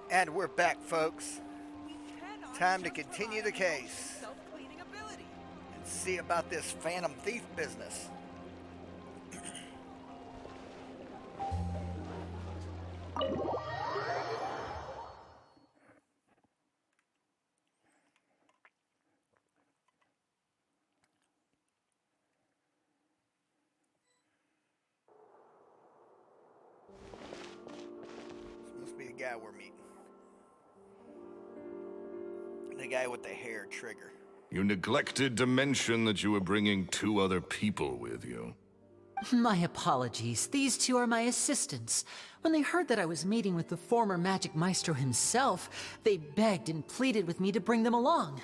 And we're back, folks. Time to continue the case and see about this phantom thief business. This must be the guy we're meeting. The guy with the hair trigger. You neglected to mention that you were bringing 2 other people with you. My apologies. These 2 are my assistants. When they heard that I was meeting with the former Magic Maestro himself, they begged and pleaded with me to bring them along.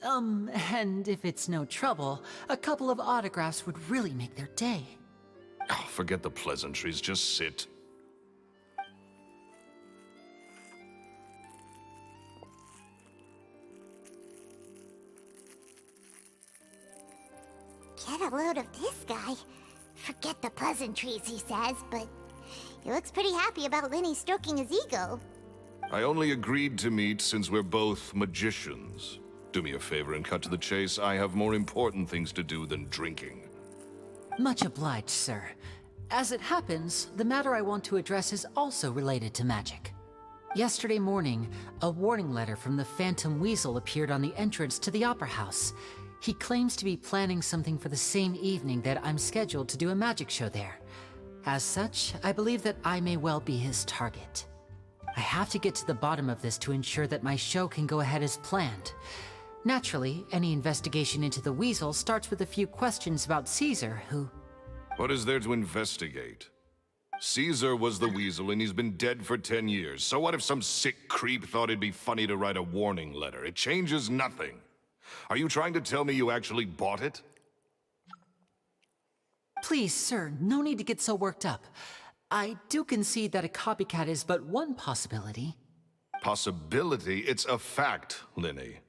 And if it's no trouble, a couple of autographs would really make their day. Oh, forget the pleasantries, just sit. Get a load of this guy. Forget the pleasantries, he says, but he looks pretty happy about Lyney stroking his ego. I only agreed to meet since we're both magicians. Do me a favor and cut to the chase. I have more important things to do than drinking. Much obliged, sir. As it happens, the matter I want to address is also related to magic. Yesterday morning, a warning letter from the Phantom Weasel appeared on the entrance to the Opera House. He claims to be planning something for the same evening that I'm scheduled to do a magic show there. As such, I believe that I may well be his target. I have to get to the bottom of this to ensure that my show can go ahead as planned. Naturally, any investigation into the Weasel starts with a few questions about Caesar, who... What is there to investigate? Caesar was the Weasel and he's been dead for 10 years. So what if some sick creep thought it'd be funny to write a warning letter? It changes nothing. Are you trying to tell me you actually bought it? Please, sir, no need to get so worked up. I do concede that a copycat is but one possibility. Possibility? It's a fact, Lyney.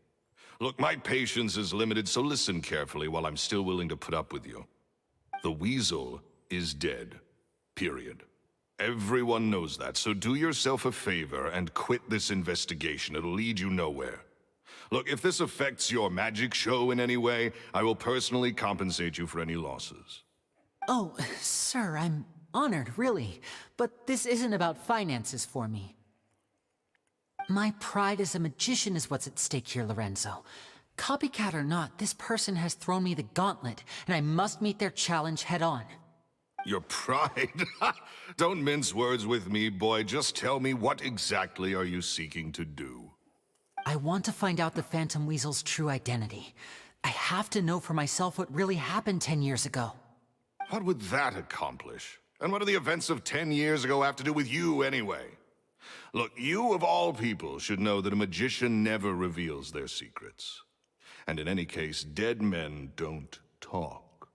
Look, my patience is limited, so listen carefully while I'm still willing to put up with you. The Weasel is dead. Period. Everyone knows that, so do yourself a favor and quit this investigation. It'll lead you nowhere. Look, if this affects your magic show in any way, I will personally compensate you for any losses. Oh, sir, I'm honored, really. But this isn't about finances for me. My pride as a magician is what's at stake here, Lorenzo. Copycat or not, this person has thrown me the gauntlet, and I must meet their challenge head on. Your pride? Don't mince words with me, boy. Just tell me, what exactly are you seeking to do? I want to find out the Phantom Weasel's true identity. I have to know for myself what really happened 10 years ago. What would that accomplish? And what do the events of 10 years ago have to do with you, anyway? Look, you of all people should know that a magician never reveals their secrets. And in any case, dead men don't talk.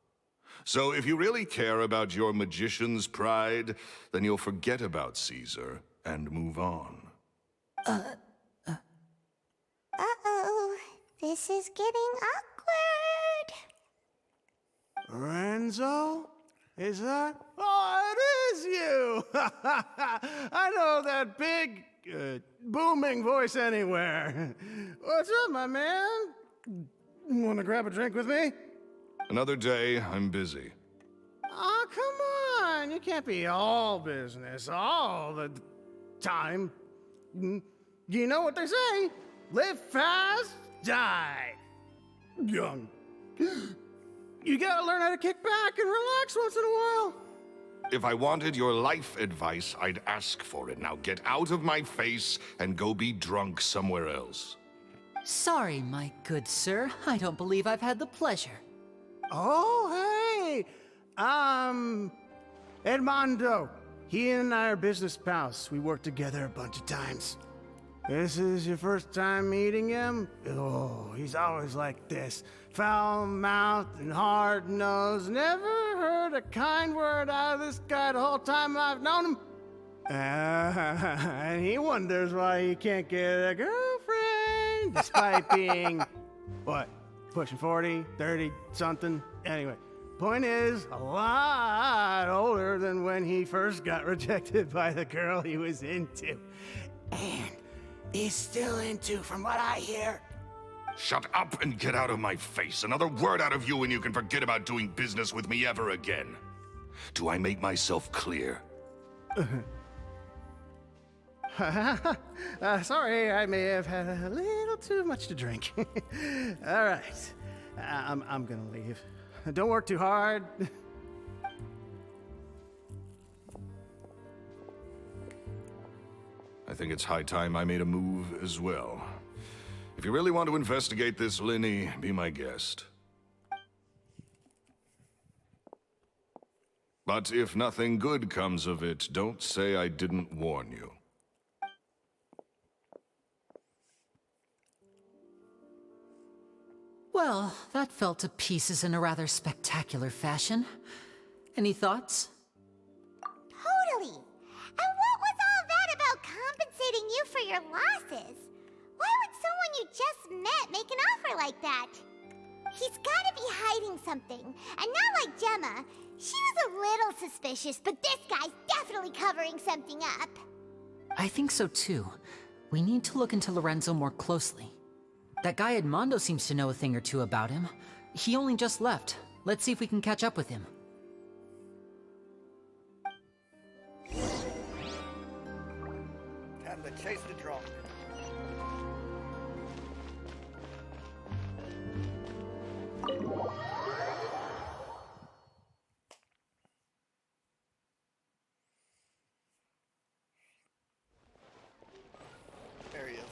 So if you really care about your magician's pride, then you'll forget about Caesar and move on. Uh-oh, this is getting awkward. Lorenzo? Is that? Oh, it is you! I know that big, booming voice anywhere. What's up, my man? Want to grab a drink with me? Another day, I'm busy. Oh, come on. You can't be all business all the time. You know what they say? Live fast, die young. You gotta learn how to kick back and relax once in a while. If I wanted your life advice, I'd ask for it. Now get out of my face and go be drunk somewhere else. Sorry, my good sir. I don't believe I've had the pleasure. Oh, hey! Edmondo. He and I are business pals. We worked together a bunch of times. This is your first time meeting him? Oh, he's always like this. Foul-mouthed and hard-nosed. Never heard a kind word out of this guy the whole time I've known him. And he wonders why he can't get a girlfriend, despite being, what, pushing 40, 30, something? Anyway, point is, a lot older than when he first got rejected by the girl he was into. And He's still into, from what I hear. Shut up and get out of my face. Another word out of you and you can forget about doing business with me ever again. Do I make myself clear? Sorry, I may have had a little too much to drink. All right, I'm gonna leave. Don't work too hard. I think it's high time I made a move as well. If you really want to investigate this, Lyney, be my guest. But if nothing good comes of it, don't say I didn't warn you. Well, that fell to pieces in a rather spectacular fashion. Any thoughts? Totally. And what was all that about compensating you for your losses? Why would someone you just met make an offer like that? He's gotta be hiding something. And not like Gemma. She was a little suspicious, but this guy's definitely covering something up. I think so too. We need to look into Lorenzo more closely. That guy Edmondo seems to know a thing or two about him. He only just left. Let's see if we can catch up with him. Time to chase the drunk. There he is.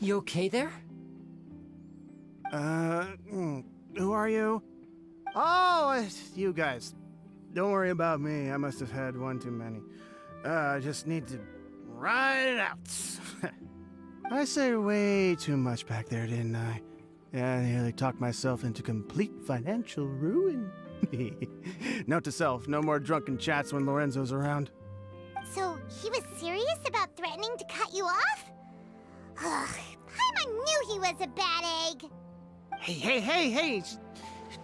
You okay there? Who are you? Oh, it's you guys. Don't worry about me. I must have had one too many. I just need to ride it out. I said way too much back there, didn't I? Yeah, I nearly talked myself into complete financial ruin. Note to self, no more drunken chats when Lorenzo's around. So, he was serious about threatening to cut you off? Ugh, Paimon knew he was a bad egg. Hey,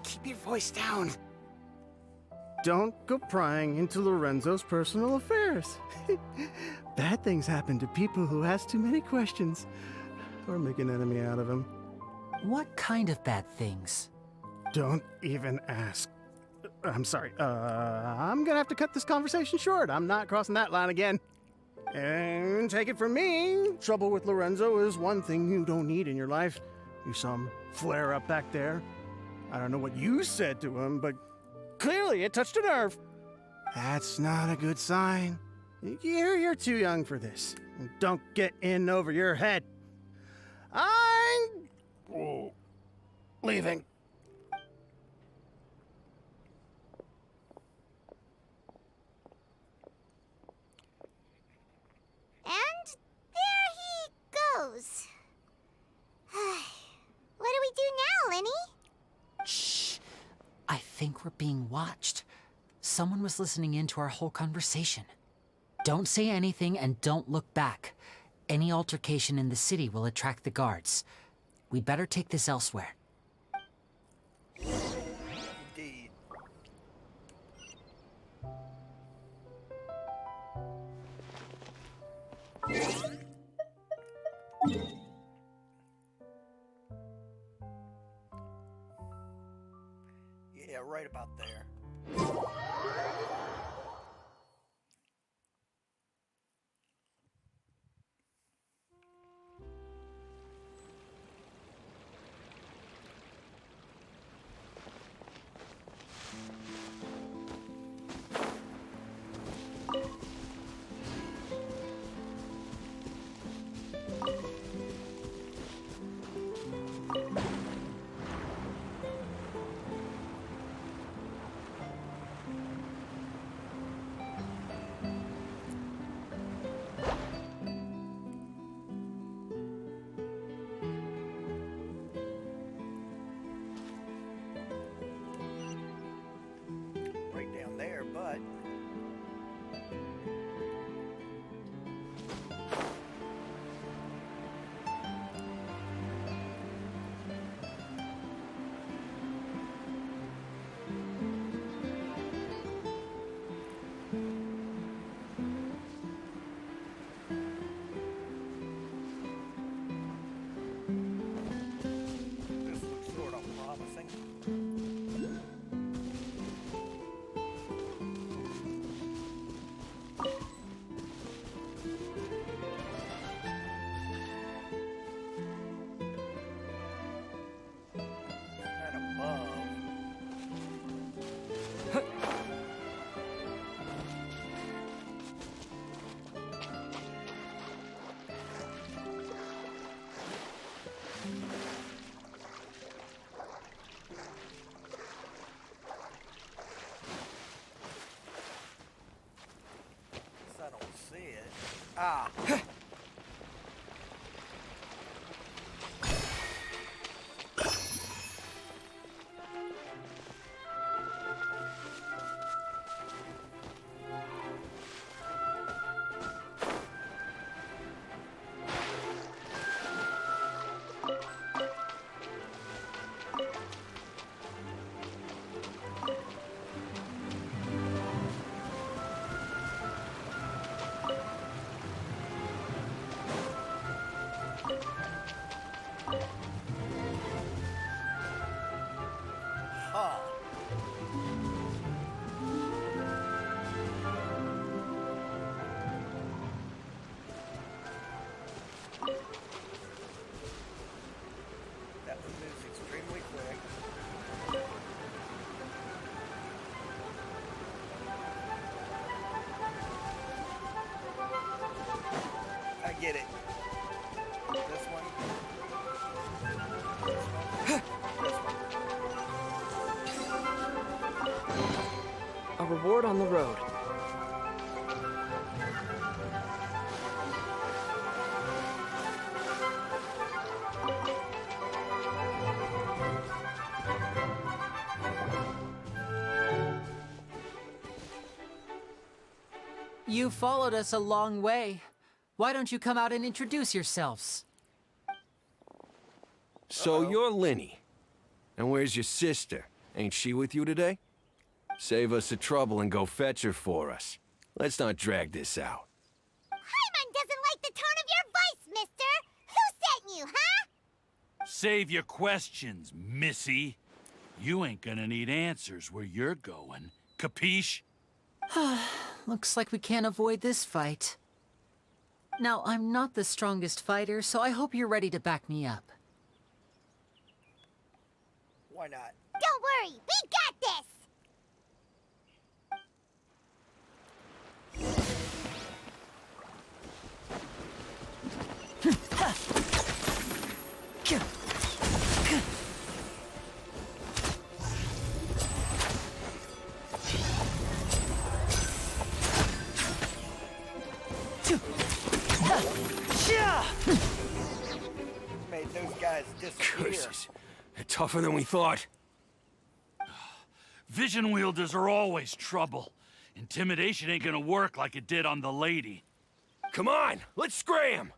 keep your voice down. Don't go prying into Lorenzo's personal affairs. Bad things happen to people who ask too many questions, or make an enemy out of him. What kind of bad things? Don't even ask. I'm sorry, I'm gonna have to cut this conversation short. I'm not crossing that line again. And take it from me, trouble with Lorenzo is one thing you don't need in your life. You saw him flare up back there. I don't know what you said to him, but clearly it touched a nerve. That's not a good sign. You're too young for this. Don't get in over your head. I'm leaving. And there he goes. What do we do now, Lyney? Shh. I think we're being watched. Someone was listening in to our whole conversation. Don't say anything and don't look back. Any altercation in the city will attract the guards. We'd better take this elsewhere. Indeed. Yeah, right about there. Ha! Huh. That one moves extremely quick. I get it. This one. This one. This one. A reward on the road. You followed us a long way. Why don't you come out and introduce yourselves? So you're Lyney. And where's your sister? Ain't she with you today? Save us the trouble and go fetch her for us. Let's not drag this out. Hyman doesn't like the tone of your voice, mister! Who sent you, huh? Save your questions, missy. You ain't gonna need answers where you're going. Capiche? Looks like we can't avoid this fight. Now, I'm not the strongest fighter, so I hope you're ready to back me up. Why not? Don't worry, we got this! Made those guys disappear. Curses. They're tougher than we thought. Vision wielders are always trouble. Intimidation ain't gonna work like it did on the lady. Come on, let's scram!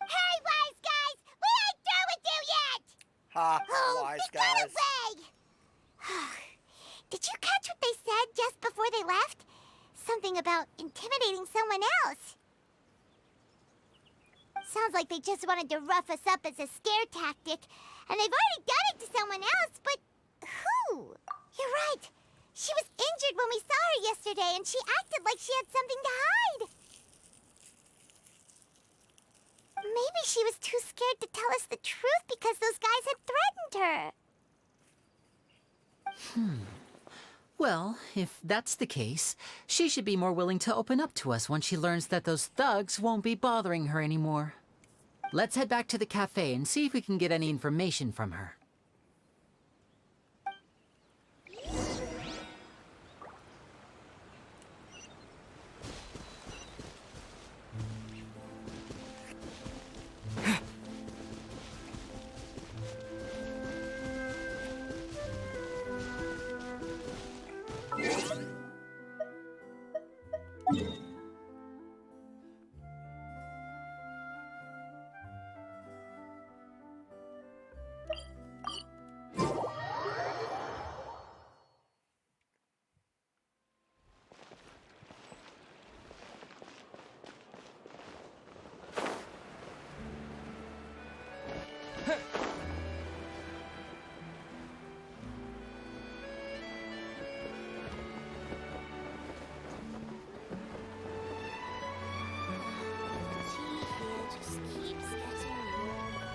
Hey, wise guys! We ain't through with you yet! Ha! Oh, Wise they got guys. away! Did you catch what they said just before they left? Something about intimidating someone else. Sounds like they just wanted to rough us up as a scare tactic, and they've already done it to someone else, but who? You're right. She was injured when we saw her yesterday, and she acted like she had something to hide. Maybe she was too scared to tell us the truth because those guys had threatened her. Well, if that's the case, she should be more willing to open up to us once she learns that those thugs won't be bothering her anymore. Let's head back to the cafe and see if we can get any information from her.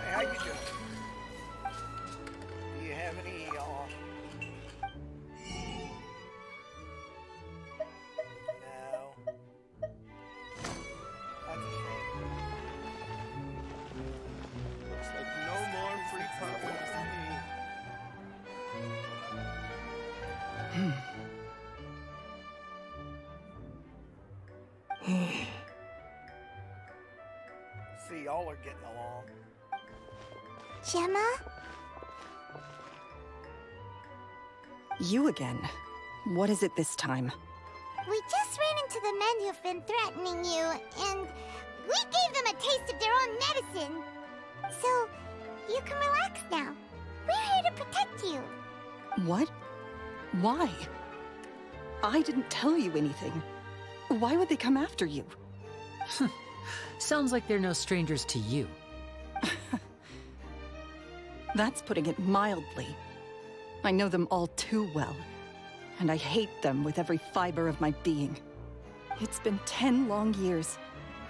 Hey, how you doing? Do you have any, no. That's a shame. Looks like no more free coffee for me. see y'all are getting along. Gemma? You again. What is it this time? We just ran into the men who've been threatening you, and we gave them a taste of their own medicine. So, you can relax now. We're here to protect you. What? Why? I didn't tell you anything. Why would they come after you? Sounds like they're no strangers to you. That's putting it mildly. I know them all too well, and I hate them with every fiber of my being. It's been 10 long years,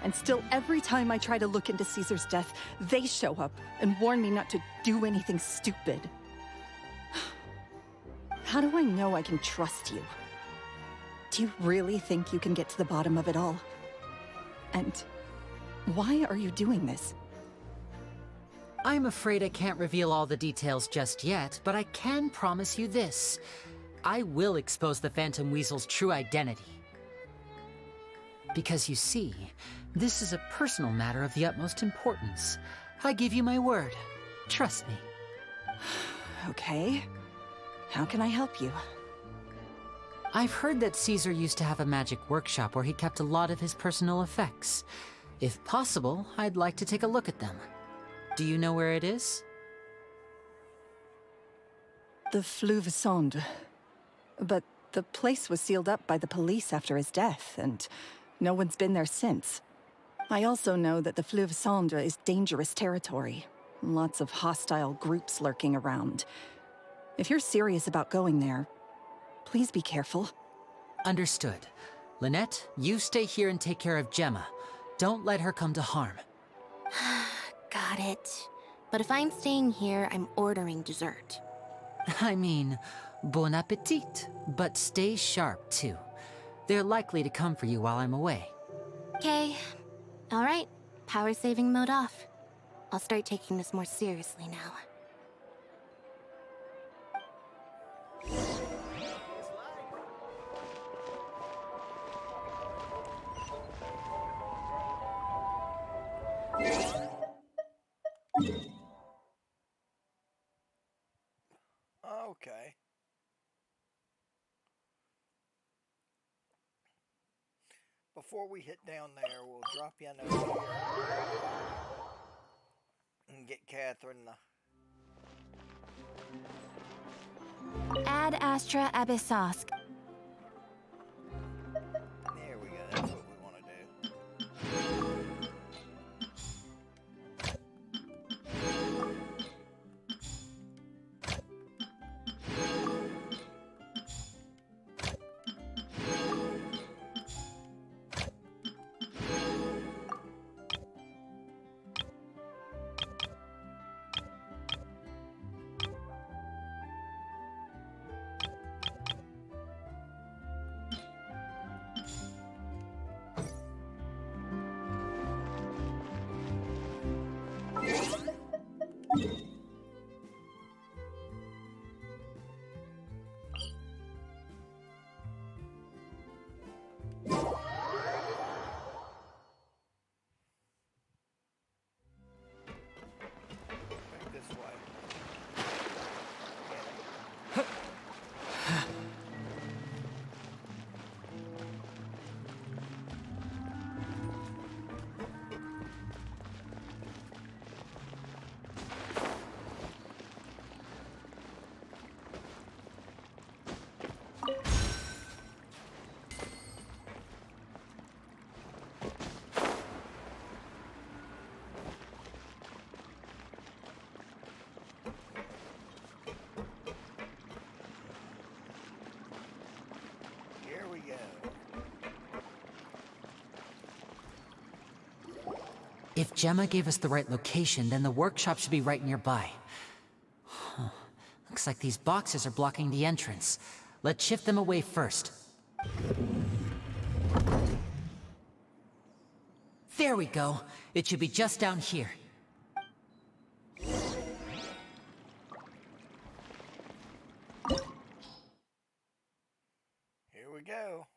and still every time I try to look into Caesar's death, they show up and warn me not to do anything stupid. How do I know I can trust you? Do you really think you can get to the bottom of it all? And why are you doing this? I'm afraid I can't reveal all the details just yet, but I can promise you this. I will expose the Phantom Weasel's true identity. Because you see, this is a personal matter of the utmost importance. I give you my word. Trust me. Okay. How can I help you? I've heard that Caesar used to have a magic workshop where he kept a lot of his personal effects. If possible, I'd like to take a look at them. Do you know where it is? The Fleuve Sonde. But the place was sealed up by the police after his death, and no one's been there since. I also know that the Fleuve Sonde is dangerous territory. Lots of hostile groups lurking around. If you're serious about going there, please be careful. Understood. Lynette, you stay here and take care of Gemma. Don't let her come to harm. Got it. But if I'm staying here, I'm ordering dessert. I mean, bon appetit, but stay sharp too. They're likely to come for you while I'm away. Okay. Alright, power saving mode off. I'll start taking this more seriously now. Okay. Before we hit down there, we'll drop you a note here and get Catherine Ad Astra Abyssosk. There we go. That's what we want to do. This way. Here we go. If Gemma gave us the right location, then the workshop should be right nearby. Huh. Looks like these boxes are blocking the entrance. Let's shift them away first. There we go. It should be just down here. Here we go.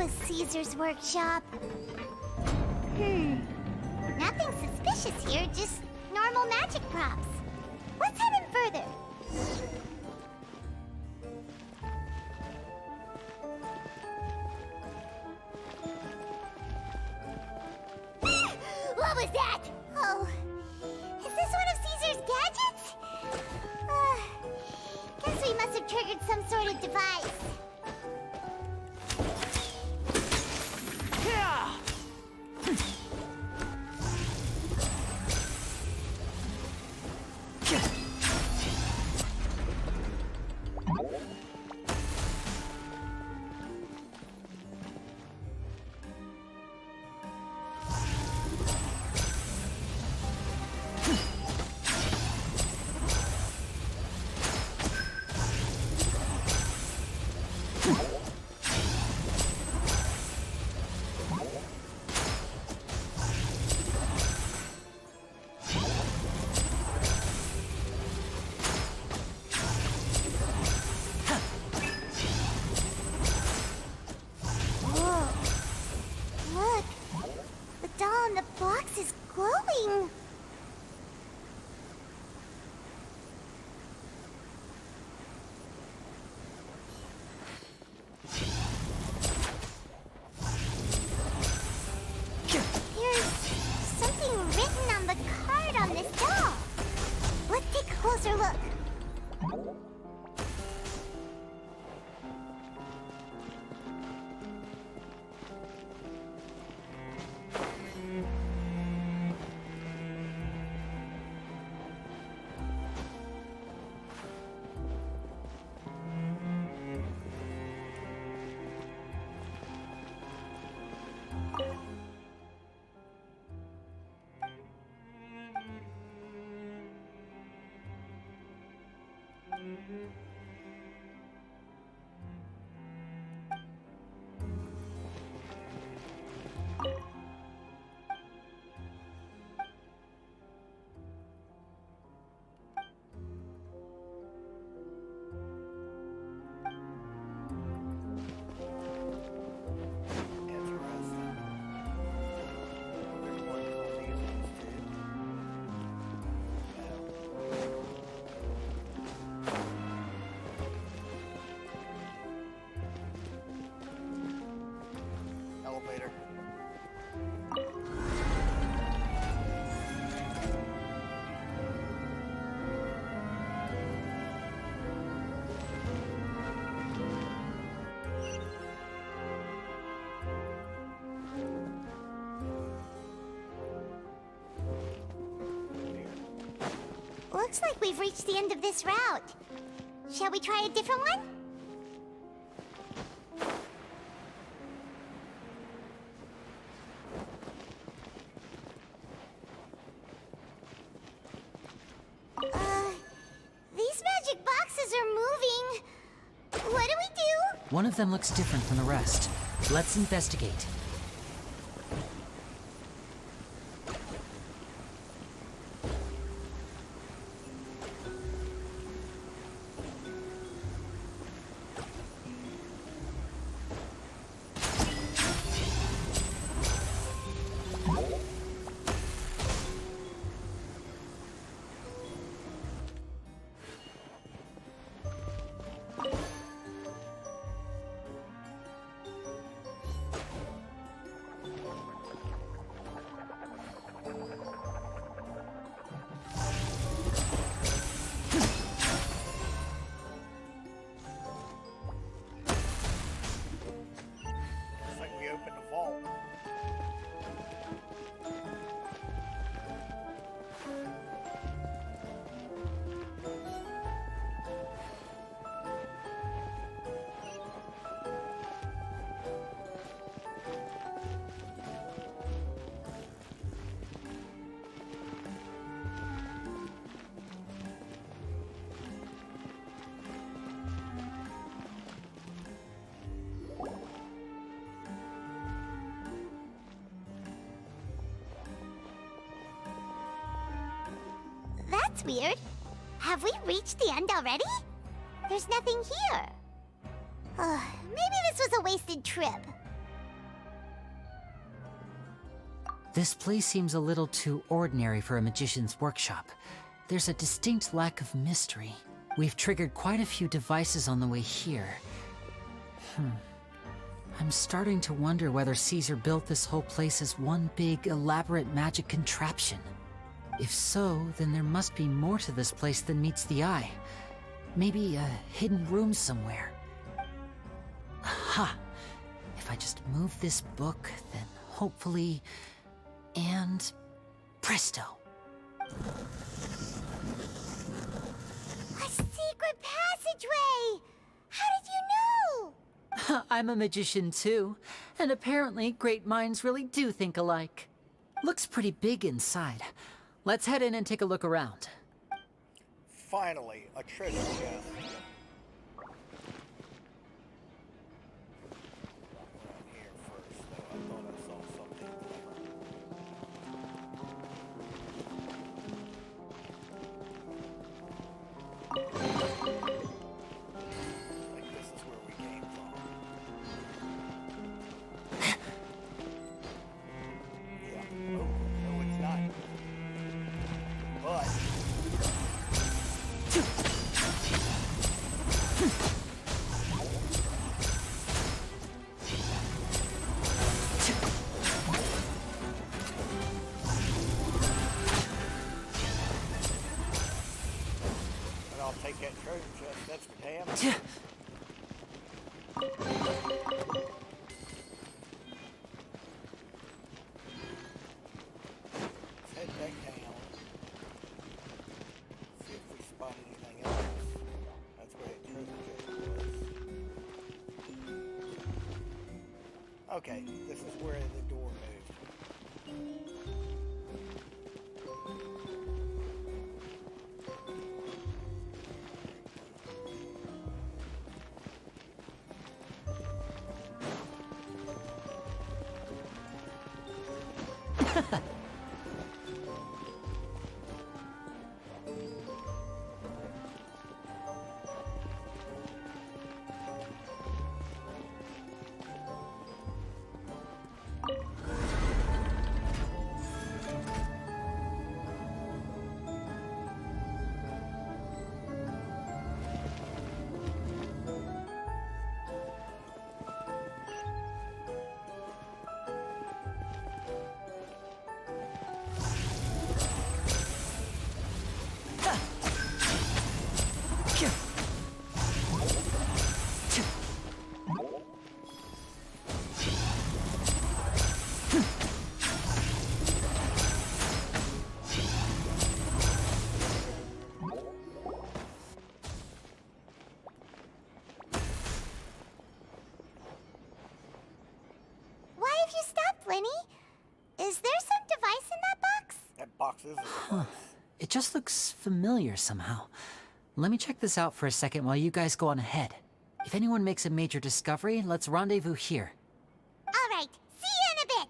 Caesar's workshop. Nothing suspicious here, just normal magic props. Let's head in further. What was that? Oh, is this one of Caesar's gadgets? Guess we must have triggered some sort of device. Closer look. Elevator. Looks like we've reached the end of this route. Shall we try a different one? These magic boxes are moving. What do we do? One of them looks different from the rest. Let's investigate. Looks like we opened a vault. That's weird. Have we reached the end already? There's nothing here. Maybe this was a wasted trip. This place seems a little too ordinary for a magician's workshop. There's a distinct lack of mystery. We've triggered quite a few devices on the way here. I'm starting to wonder whether Caesar built this whole place as one big, elaborate magic contraption. If so, then there must be more to this place than meets the eye. Maybe a hidden room somewhere. Aha! If I just move this book, then hopefully... And... presto! A secret passageway! How did you know? I'm a magician too, and apparently great minds really do think alike. Looks pretty big inside. Let's head in and take a look around. Finally, a treasure chest. Around here first, though. I thought I saw something like this is where we came from. Yeah. Oh, no, it's not. But... But I'll take that treasure chest, that's for damn. Let's head back down. See if we spot anything else. That's where that treasure chest was. Okay, this is where the door moved. Why have you stopped, Lyney? Is there some device in that box? That box is a device. It just looks familiar somehow. Let me check this out for a second while you guys go on ahead. If anyone makes a major discovery, let's rendezvous here. All right, see you in a bit.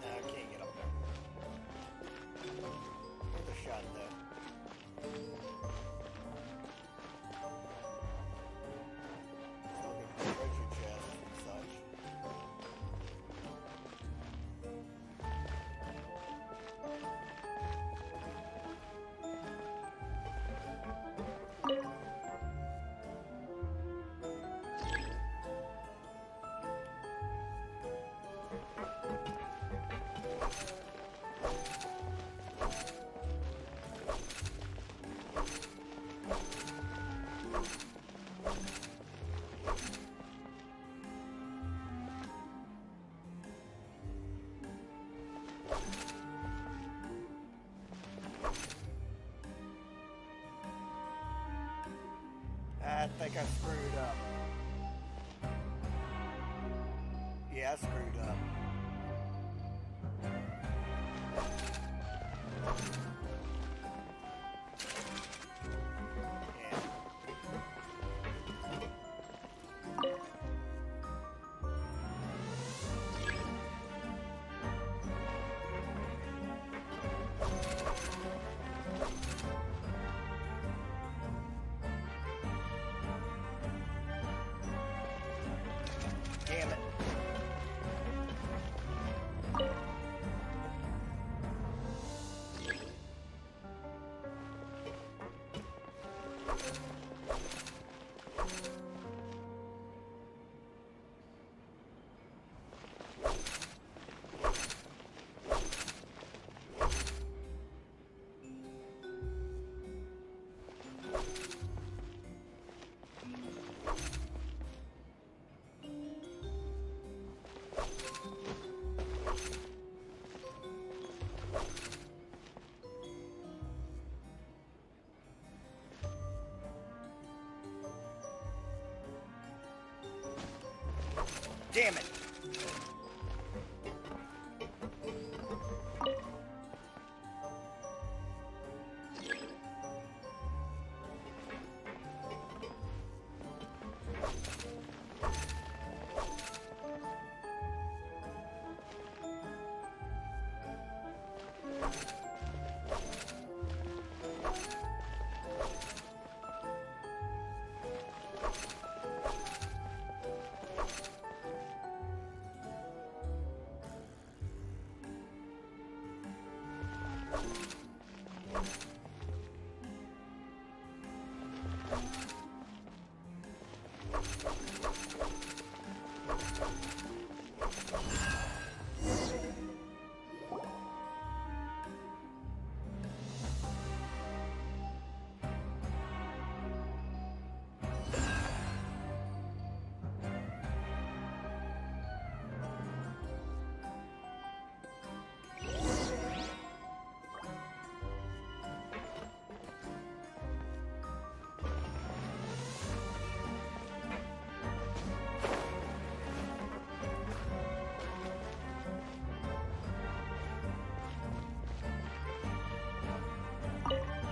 No, I can't get up there. Where's the shot, though? So I'll get the treasure chest and such. I think I screwed up. Yeah, I screwed up. Damn it!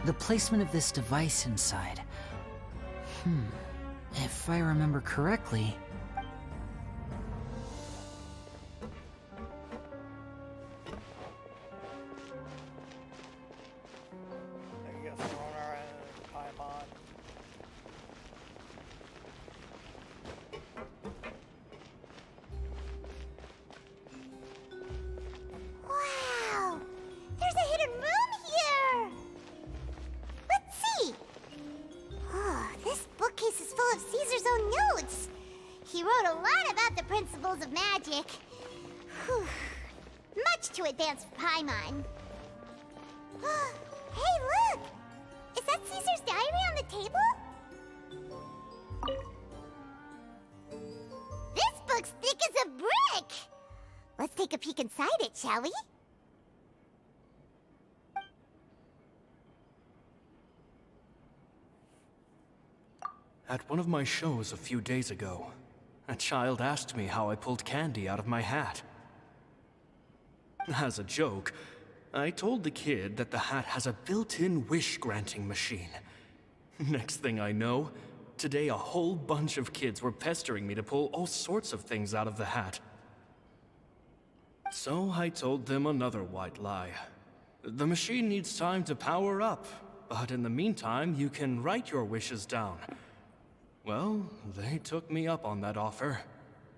The placement of this device inside. If I remember correctly... I guess we're on our own, Paimon. Wow! There's a hidden room here! Let's see! Oh, this bookcase is full of Caesar's own notes! He wrote a lot about the principles of magic. Whew. Much too advanced for Paimon. Hey, look! Is that Caesar's diary on the table? This book's thick as a brick! Let's take a peek inside it, shall we? At one of my shows a few days ago, a child asked me how I pulled candy out of my hat. As a joke, I told the kid that the hat has a built-in wish-granting machine. Next thing I know, today a whole bunch of kids were pestering me to pull all sorts of things out of the hat. So I told them another white lie. The machine needs time to power up, but in the meantime, you can write your wishes down. Well, they took me up on that offer,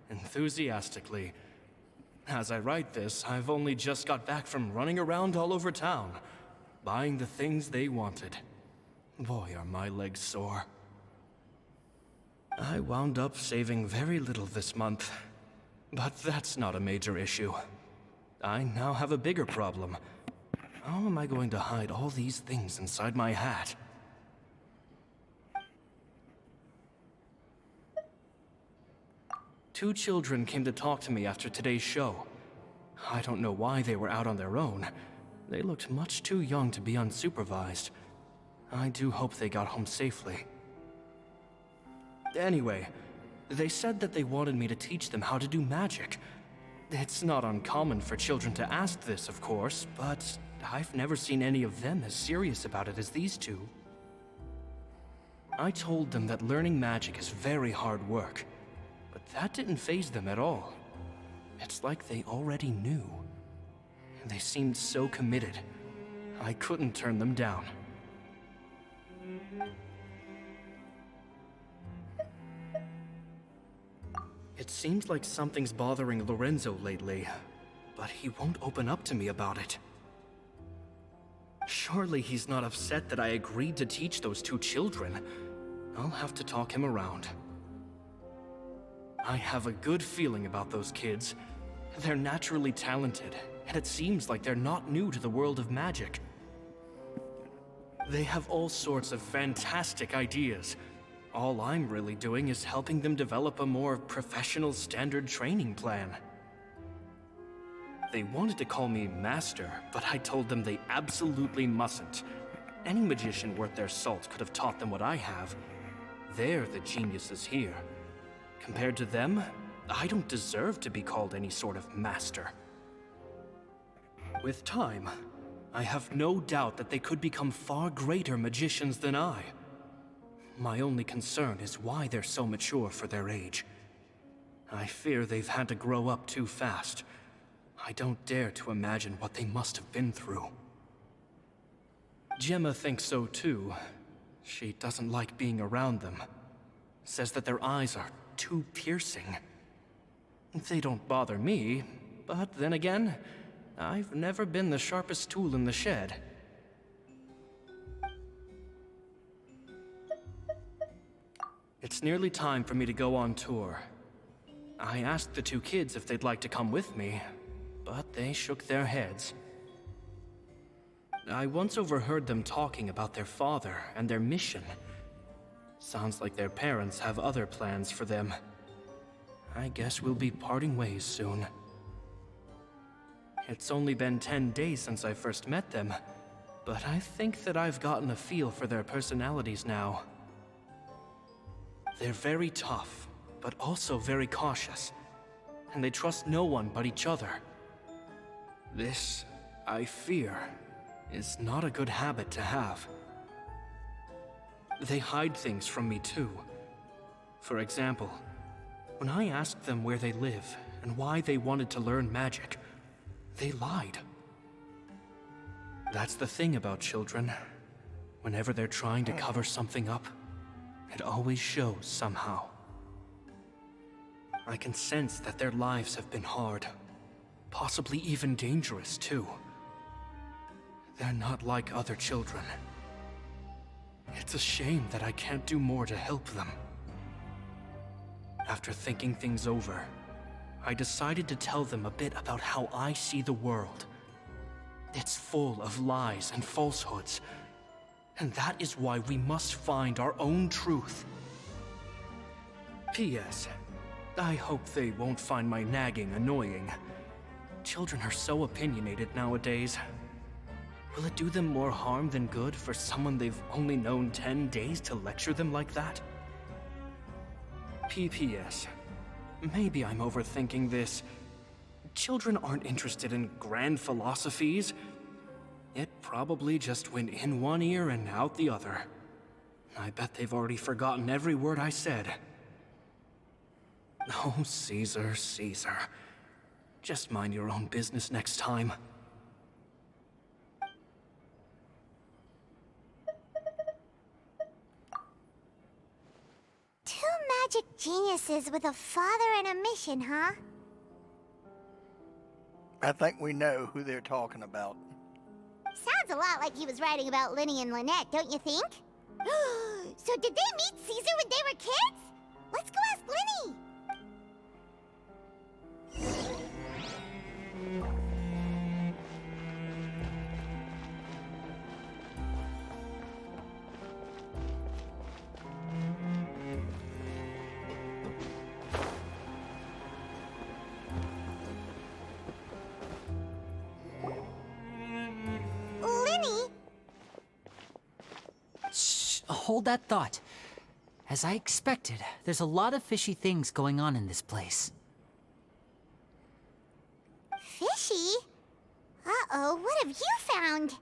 enthusiastically. As I write this, I've only just got back from running around all over town, buying the things they wanted. Boy, are my legs sore. I wound up saving very little this month, but that's not a major issue. I now have a bigger problem. How am I going to hide all these things inside my hat? Two children came to talk to me after today's show. I don't know why they were out on their own. They looked much too young to be unsupervised. I do hope they got home safely. Anyway, they said that they wanted me to teach them how to do magic. It's not uncommon for children to ask this, of course, but I've never seen any of them as serious about it as these two. I told them that learning magic is very hard work. But that didn't faze them at all. It's like they already knew. They seemed so committed. I couldn't turn them down. It seems like something's bothering Lorenzo lately, but he won't open up to me about it. Surely he's not upset that I agreed to teach those two children. I'll have to talk him around. I have a good feeling about those kids. They're naturally talented, and it seems like they're not new to the world of magic. They have all sorts of fantastic ideas. All I'm really doing is helping them develop a more professional standard training plan. They wanted to call me Master, but I told them they absolutely mustn't. Any magician worth their salt could have taught them what I have. They're the geniuses here. Compared to them, I don't deserve to be called any sort of master. With time, I have no doubt that they could become far greater magicians than I. My only concern is why they're so mature for their age. I fear they've had to grow up too fast. I don't dare to imagine what they must have been through. Gemma thinks so too. She doesn't like being around them. Says that their eyes are too piercing. They don't bother me, but then again, I've never been the sharpest tool in the shed. It's nearly time for me to go on tour. I asked the two kids if they'd like to come with me, but they shook their heads. I once overheard them talking about their father and their mission. Sounds like their parents have other plans for them. I guess we'll be parting ways soon. It's only been 10 days since I first met them, but I think that I've gotten a feel for their personalities now. They're very tough, but also very cautious, and they trust no one but each other. This, I fear, is not a good habit to have. They hide things from me too. For example, when I asked them where they live and why they wanted to learn magic, they lied. That's the thing about children. Whenever they're trying to cover something up, it always shows somehow. I can sense that their lives have been hard, possibly even dangerous too. They're not like other children. It's a shame that I can't do more to help them. After thinking things over, I decided to tell them a bit about how I see the world. It's full of lies and falsehoods, and that is why we must find our own truth. P.S. I hope they won't find my nagging annoying. Children are so opinionated nowadays. Will it do them more harm than good for someone they've only known 10 days to lecture them like that? P.P.S. Maybe I'm overthinking this. Children aren't interested in grand philosophies. It probably just went in one ear and out the other. I bet they've already forgotten every word I said. Oh, Caesar, Caesar. Just mind your own business next time. Two magic geniuses with a father and a mission, huh? I think we know who they're talking about. Sounds a lot like he was writing about Lyney and Lynette, don't you think? So did they meet Caesar when they were kids? Let's go ask Lyney! Lyney? Shh, hold that thought. As I expected, there's a lot of fishy things going on in this place. Fishy? Uh-oh, what have you found?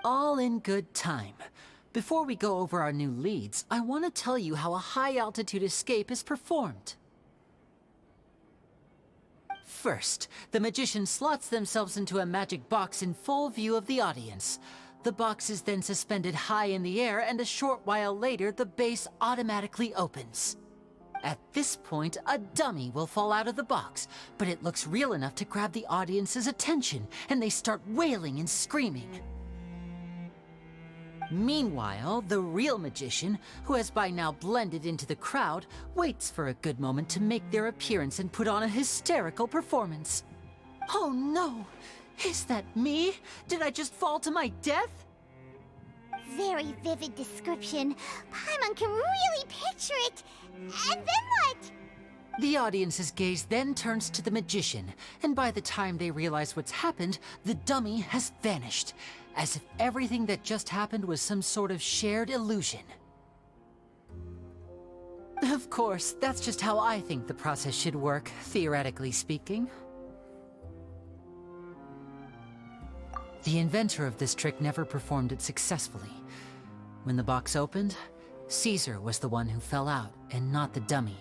All in good time. Before we go over our new leads, I want to tell you how a high-altitude escape is performed. First, the magician slots themselves into a magic box in full view of the audience. The box is then suspended high in the air, and a short while later, the base automatically opens. At this point, a dummy will fall out of the box, but it looks real enough to grab the audience's attention, and they start wailing and screaming. Meanwhile, the real magician, who has by now blended into the crowd, waits for a good moment to make their appearance and put on a hysterical performance. Oh no! Is that me? Did I just fall to my death? Very vivid description. Paimon can really picture it. And then what? The audience's gaze then turns to the magician, and by the time they realize what's happened, the dummy has vanished, as if everything that just happened was some sort of shared illusion. Of course, that's just how I think the process should work, theoretically speaking. The inventor of this trick never performed it successfully. When the box opened, Caesar was the one who fell out, and not the dummy.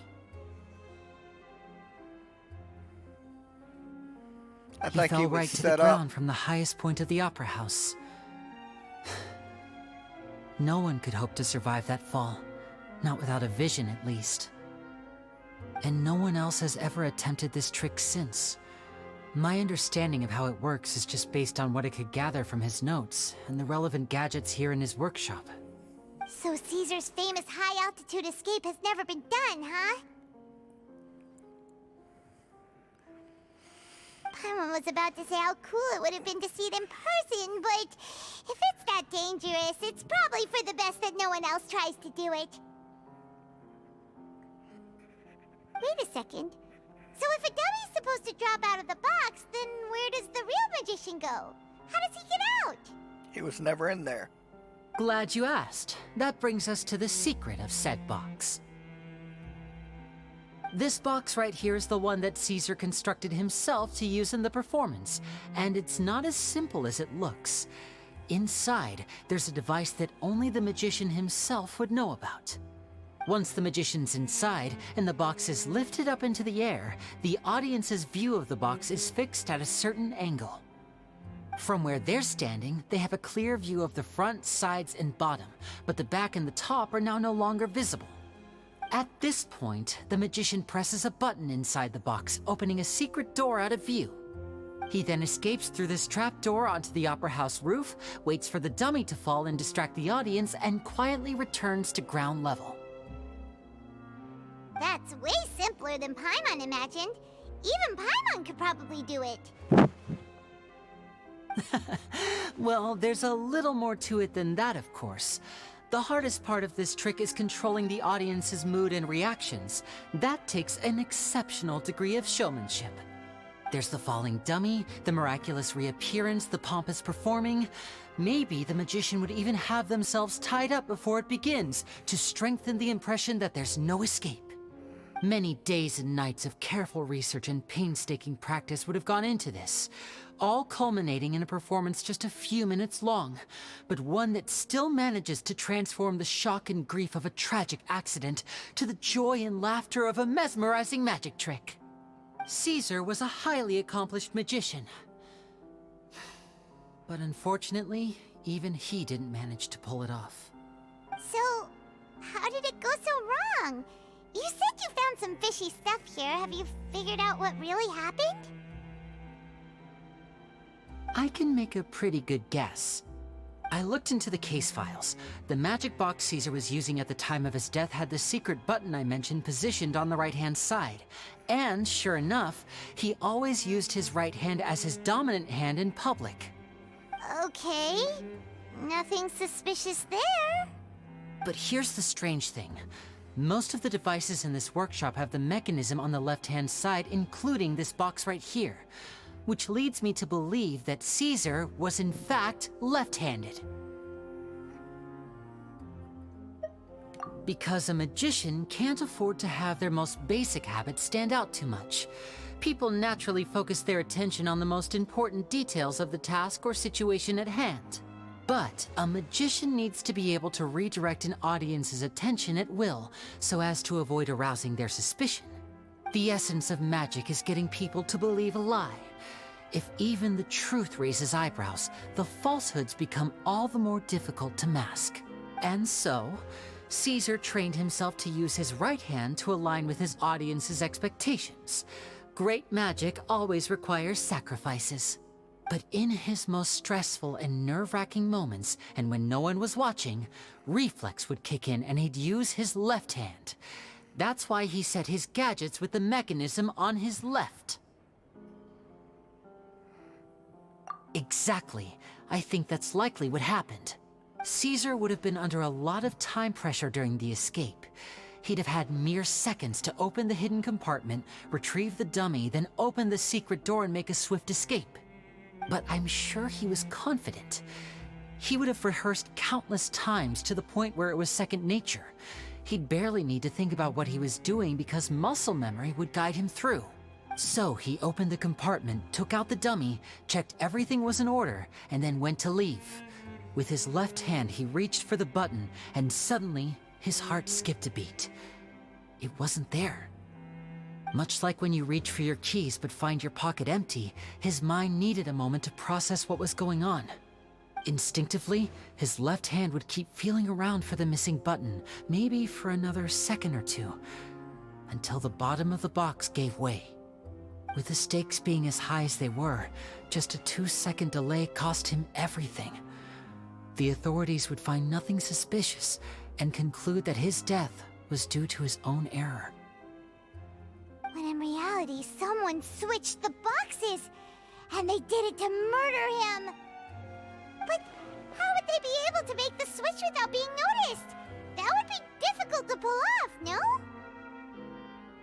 He fell right to the ground from the highest point of the opera house. No one could hope to survive that fall, not without a vision at least. And no one else has ever attempted this trick since. My understanding of how it works is just based on what I could gather from his notes and the relevant gadgets here in his workshop. So Caesar's famous high-altitude escape has never been done, huh? Paimon was about to say how cool it would have been to see it in person, but if it's that dangerous, it's probably for the best that no one else tries to do it. Wait a second. So if a dummy's supposed to drop out of the box, then where does the real magician go? How does he get out? He was never in there. Glad you asked. That brings us to the secret of said box. This box right here is the one that Caesar constructed himself to use in the performance, and it's not as simple as it looks. Inside, there's a device that only the magician himself would know about. Once the magician's inside and the box is lifted up into the air, the audience's view of the box is fixed at a certain angle. From where they're standing, they have a clear view of the front, sides, and bottom, but the back and the top are now no longer visible. At this point, the magician presses a button inside the box, opening a secret door out of view. He then escapes through this trap door onto the opera house roof, waits for the dummy to fall and distract the audience, and quietly returns to ground level. That's way simpler than Paimon imagined. Even Paimon could probably do it. Well, there's a little more to it than that, of course. The hardest part of this trick is controlling the audience's mood and reactions. That takes an exceptional degree of showmanship. There's the falling dummy, the miraculous reappearance, the pompous performing. Maybe the magician would even have themselves tied up before it begins to strengthen the impression that there's no escape. Many days and nights of careful research and painstaking practice would have gone into this, all culminating in a performance just a few minutes long, but one that still manages to transform the shock and grief of a tragic accident to the joy and laughter of a mesmerizing magic trick. Caesar was a highly accomplished magician, but unfortunately, even he didn't manage to pull it off. So, how did it go so wrong? You said you found some fishy stuff here. Have you figured out what really happened? I can make a pretty good guess. I looked into the case files. The magic box Caesar was using at the time of his death had the secret button I mentioned positioned on the right-hand side. And sure enough, he always used his right hand as his dominant hand in public. Okay. Nothing suspicious there. But here's the strange thing. Most of the devices in this workshop have the mechanism on the left-hand side, including this box right here, which leads me to believe that Caesar was in fact left-handed. Because a magician can't afford to have their most basic habits stand out too much. People naturally focus their attention on the most important details of the task or situation at hand. But a magician needs to be able to redirect an audience's attention at will, so as to avoid arousing their suspicion. The essence of magic is getting people to believe a lie. If even the truth raises eyebrows, the falsehoods become all the more difficult to mask. And so, Caesar trained himself to use his right hand to align with his audience's expectations. Great magic always requires sacrifices. But in his most stressful and nerve-wracking moments, and when no one was watching, reflex would kick in and he'd use his left hand. That's why he set his gadgets with the mechanism on his left. Exactly. I think that's likely what happened. Caesar would have been under a lot of time pressure during the escape. He'd have had mere seconds to open the hidden compartment, retrieve the dummy, then open the secret door and make a swift escape. But I'm sure he was confident. He would have rehearsed countless times to the point where it was second nature. He'd barely need to think about what he was doing because muscle memory would guide him through. So he opened the compartment, took out the dummy, checked everything was in order, and then went to leave. With his left hand, he reached for the button, and suddenly, his heart skipped a beat. It wasn't there. Much like when you reach for your keys but find your pocket empty, his mind needed a moment to process what was going on. Instinctively, his left hand would keep feeling around for the missing button, maybe for another second or two, until the bottom of the box gave way. With the stakes being as high as they were, just a 2-second delay cost him everything. The authorities would find nothing suspicious and conclude that his death was due to his own error. When in reality, someone switched the boxes, and they did it to murder him. But how would they be able to make the switch without being noticed? That would be difficult to pull off, no?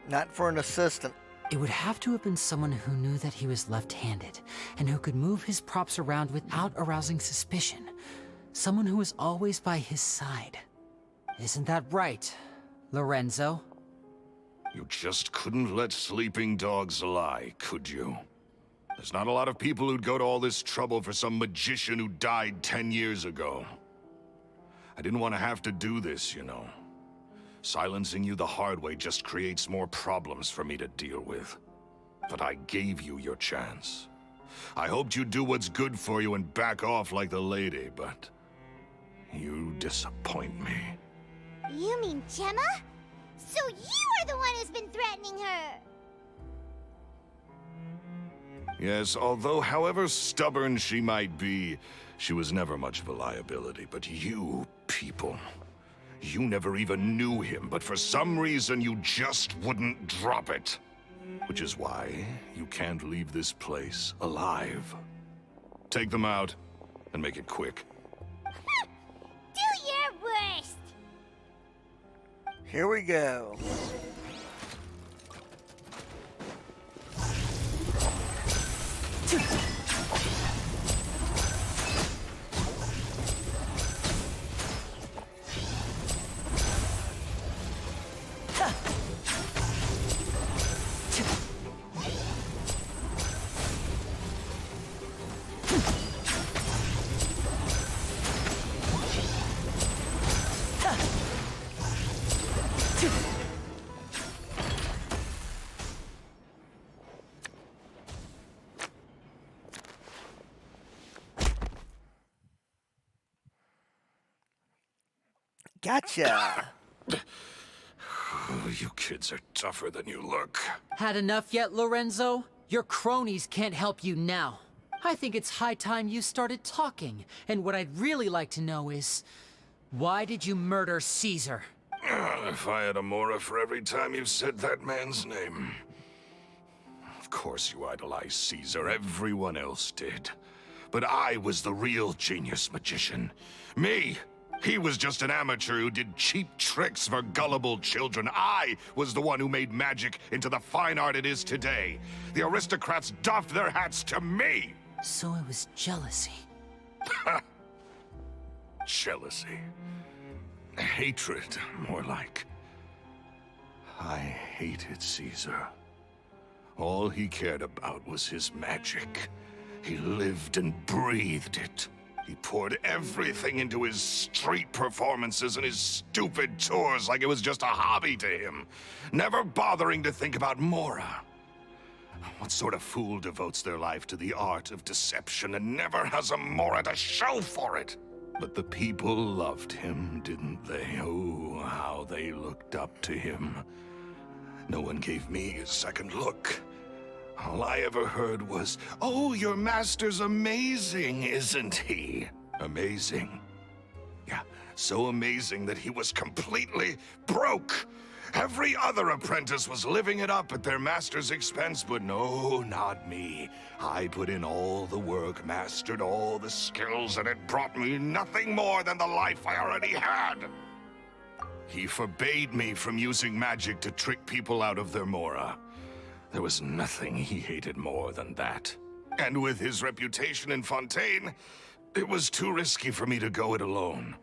Not for an assistant. It would have to have been someone who knew that he was left-handed, and who could move his props around without arousing suspicion. Someone who was always by his side. Isn't that right, Lorenzo? You just couldn't let sleeping dogs lie, could you? There's not a lot of people who'd go to all this trouble for some magician who died 10 years ago. I didn't want to have to do this, you know. Silencing you the hard way just creates more problems for me to deal with. But I gave you your chance. I hoped you'd do what's good for you and back off like the lady, but you disappoint me. You mean Gemma? So you are the one who's been threatening her! Yes, although however stubborn she might be, she was never much of a liability. But you people, you never even knew him, but for some reason you just wouldn't drop it. Which is why you can't leave this place alive. Take them out, and make it quick. Do your worst! Here we go. Gotcha. You kids are tougher than you look. Had enough yet, Lorenzo? Your cronies can't help you now. I think it's high time you started talking. And what I'd really like to know is, why did you murder Caesar? If I had a mora for every time you said that man's name. Of course you idolized Caesar, everyone else did. But I was the real genius magician. Me! He was just an amateur who did cheap tricks for gullible children. I was the one who made magic into the fine art it is today. The aristocrats doffed their hats to me! So it was jealousy. Jealousy. Hatred, more like. I hated Caesar. All he cared about was his magic. He lived and breathed it. He poured everything into his street performances and his stupid tours like it was just a hobby to him, never bothering to think about Mora. What sort of fool devotes their life to the art of deception and never has a Mora to show for it? But the people loved him, didn't they? Oh, how they looked up to him. No one gave me a second look. All I ever heard was, "Oh, your master's amazing, isn't he?" Amazing. Yeah, so amazing that he was completely broke. Every other apprentice was living it up at their master's expense, but no, not me. I put in all the work, mastered all the skills, and it brought me nothing more than the life I already had. He forbade me from using magic to trick people out of their mora. There was nothing he hated more than that. And with his reputation in Fontaine, it was too risky for me to go it alone.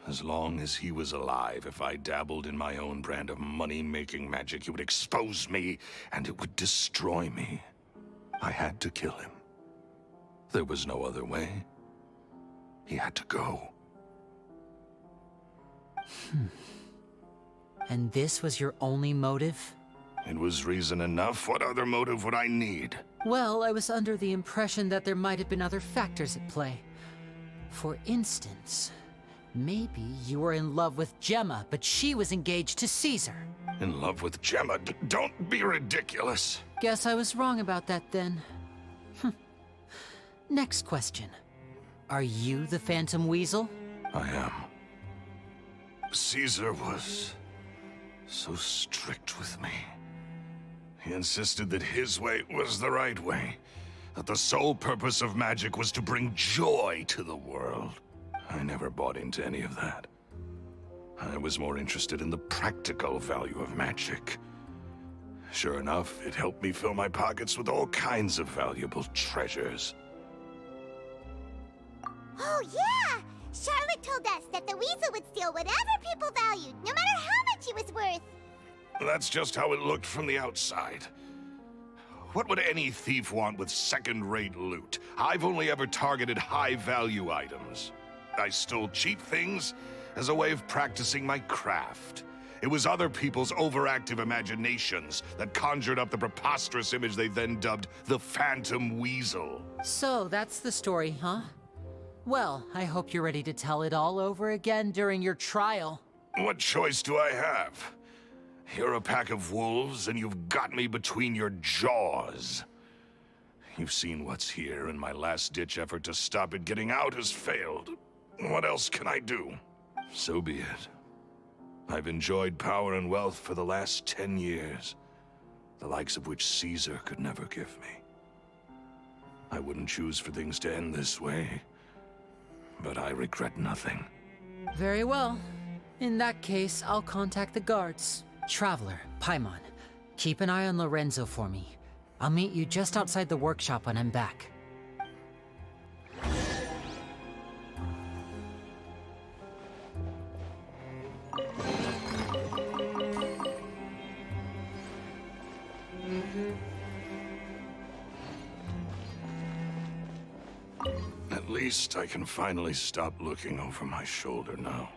As long as he was alive, if I dabbled in my own brand of money-making magic, he would expose me, and it would destroy me. I had to kill him. There was no other way. He had to go. And this was your only motive? It was reason enough. What other motive would I need? Well, I was under the impression that there might have been other factors at play. For instance, maybe you were in love with Gemma, but she was engaged to Caesar. In love with Gemma? Don't be ridiculous. Guess I was wrong about that then. Next question. Are you the Phantom Weasel? I am. Caesar was so strict with me. He insisted that his way was the right way, that the sole purpose of magic was to bring joy to the world. I never bought into any of that. I was more interested in the practical value of magic. Sure enough, it helped me fill my pockets with all kinds of valuable treasures. Oh, yeah! Charlotte told us that the weasel would steal whatever people valued, no matter how much it was worth. That's just how it looked from the outside. What would any thief want with second-rate loot? I've only ever targeted high-value items. I stole cheap things as a way of practicing my craft. It was other people's overactive imaginations that conjured up the preposterous image they then dubbed the Phantom Weasel. So, that's the story, huh? Well, I hope you're ready to tell it all over again during your trial. What choice do I have? You're a pack of wolves, and you've got me between your jaws. You've seen what's here, and my last-ditch effort to stop it getting out has failed. What else can I do? So be it. I've enjoyed power and wealth for the last 10 years, the likes of which Caesar could never give me. I wouldn't choose for things to end this way, but I regret nothing. Very well. In that case, I'll contact the guards. Traveler, Paimon, keep an eye on Lorenzo for me. I'll meet you just outside the workshop when I'm back. At least I can finally stop looking over my shoulder now.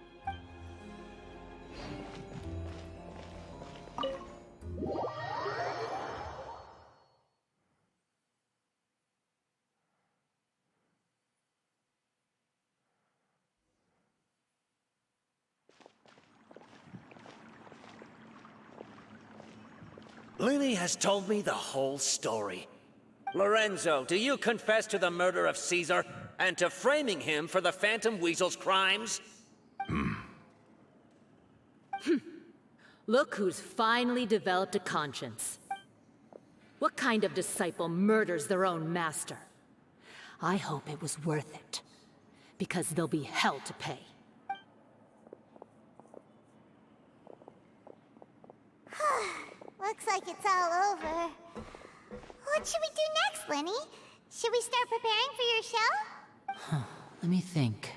Lyney has told me the whole story. Lorenzo, do you confess to the murder of Caesar and to framing him for the Phantom Weasel's crimes? Look who's finally developed a conscience. What kind of disciple murders their own master? I hope it was worth it, because there'll be hell to pay. Looks like it's all over. What should we do next, Lyney? Should we start preparing for your show? Let me think.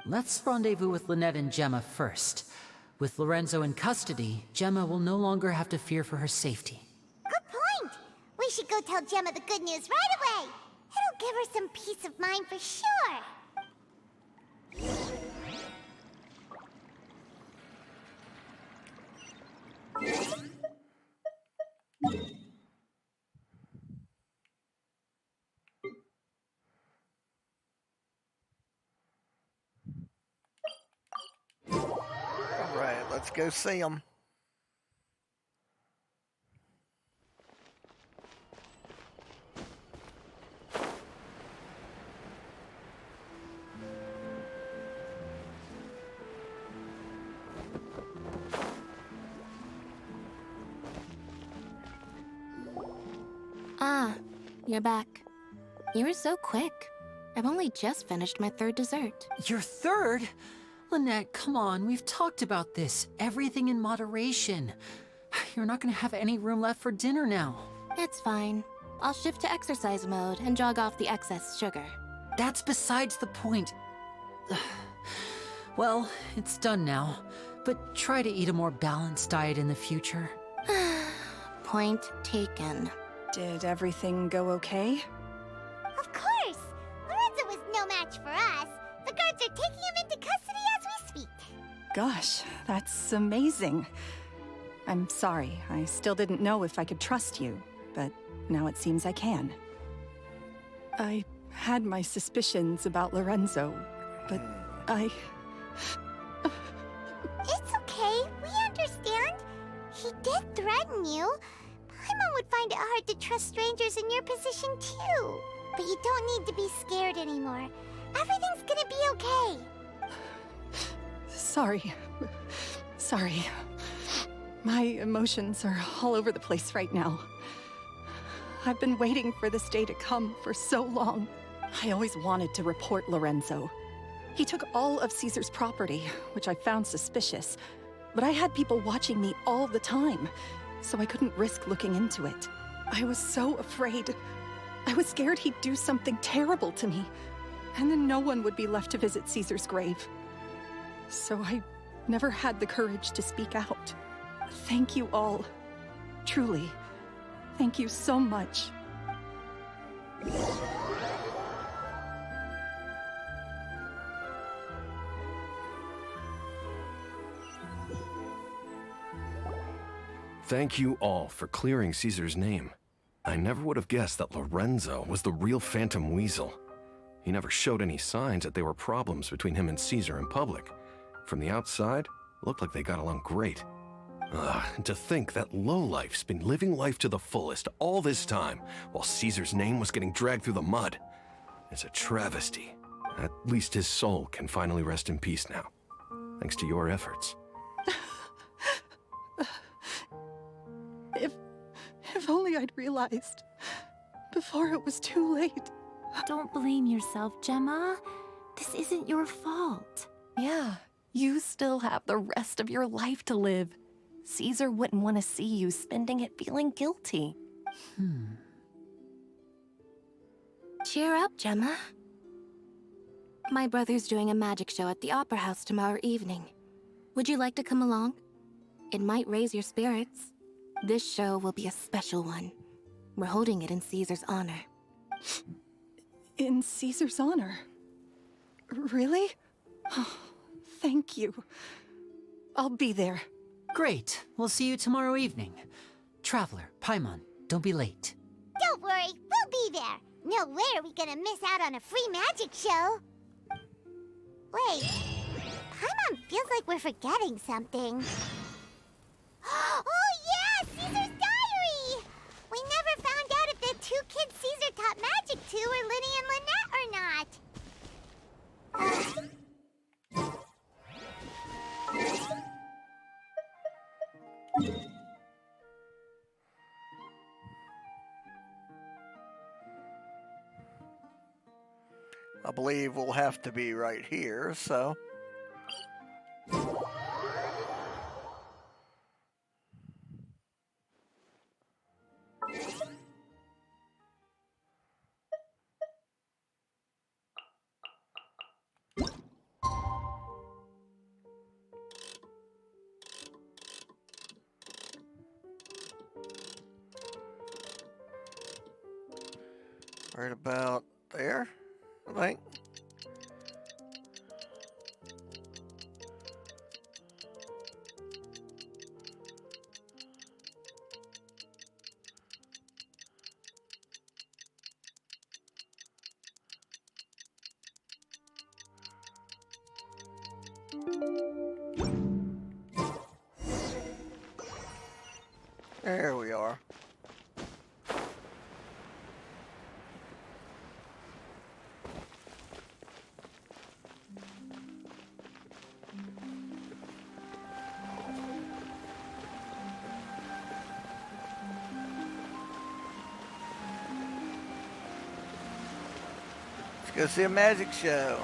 Let's rendezvous with Lynette and Gemma first. With Lorenzo in custody, Gemma will no longer have to fear for her safety. Good point! We should go tell Gemma the good news right away. It'll give her some peace of mind for sure. Let's go see him. Ah, you're back. You were so quick. I've only just finished my third dessert. Your third? Lynette, come on, we've talked about this. Everything in moderation. You're not gonna have any room left for dinner now. It's fine. I'll shift to exercise mode and jog off the excess sugar. That's besides the point. Well, it's done now, but try to eat a more balanced diet in the future. Point taken. Did everything go okay? Of course! Lorenzo was no match for us. The guards are taking him into custody as we speak. Gosh, that's amazing. I'm sorry, I still didn't know if I could trust you, but now it seems I can. I had my suspicions about Lorenzo, but It's okay, we understand. He did threaten you. Paimon would find it hard to trust strangers in your position too. But you don't need to be scared anymore. Everything's gonna be okay. Sorry. My emotions are all over the place right now. I've been waiting for this day to come for so long. I always wanted to report Lorenzo. He took all of Caesar's property, which I found suspicious, but I had people watching me all the time, so I couldn't risk looking into it. I was so afraid. I was scared he'd do something terrible to me, and then no one would be left to visit Caesar's grave. So I never had the courage to speak out. Thank you all. Truly, thank you so much. Thank you all for clearing Caesar's name. I never would have guessed that Lorenzo was the real Phantom Weasel. He never showed any signs that there were problems between him and Caesar in public. From the outside, it looked like they got along great. And to think that lowlife's been living life to the fullest all this time, while Caesar's name was getting dragged through the mud. It's a travesty. At least his soul can finally rest in peace now, thanks to your efforts. If only I'd realized before it was too late. Don't blame yourself, Gemma. This isn't your fault. Yeah, you still have the rest of your life to live. Caesar wouldn't want to see you spending it feeling guilty. Cheer up, Gemma. My brother's doing a magic show at the Opera House tomorrow evening. Would you like to come along? It might raise your spirits. This show will be a special one. We're holding it in Caesar's honor. In Caesar's honor? Really? Oh, thank you. I'll be there. Great. We'll see you tomorrow evening. Traveler, Paimon, don't be late. Don't worry, we'll be there. No way are we gonna miss out on a free magic show. Wait, Paimon feels like we're forgetting something. Oh yeah, Caesar's diary! We never found out if the two kids Caesar taught magic to were Lyney and Lynette or not. I believe we'll have to be right here, so... Right about there, I think. There we are. Let's go see a magic show.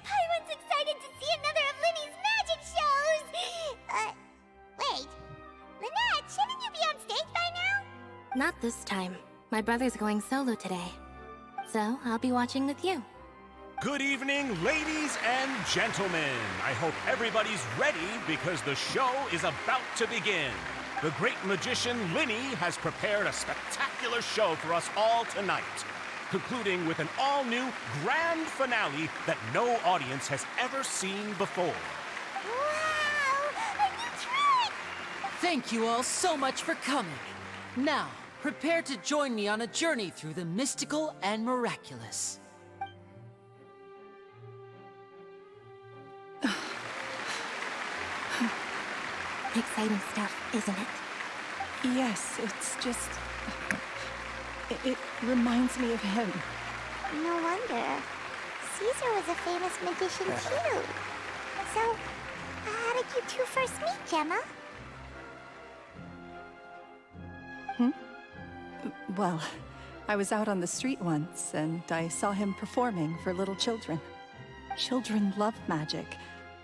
Paimon's excited to see another of Lyney's magic shows! Wait. Lynette, shouldn't you be on stage by now? Not this time. My brother's going solo today. So, I'll be watching with you. Good evening, ladies and gentlemen. I hope everybody's ready because the show is about to begin. The great magician Lyney has prepared a spectacular show for us all tonight, concluding with an all-new grand finale that no audience has ever seen before. Wow! A new trick! Thank you all so much for coming. Now, prepare to join me on a journey through the mystical and miraculous. Exciting stuff, isn't it? Yes, it's just... It reminds me of him. No wonder. Caesar was a famous magician too. So, how did you two first meet, Gemma? Well, I was out on the street once, and I saw him performing for little children. Children love magic,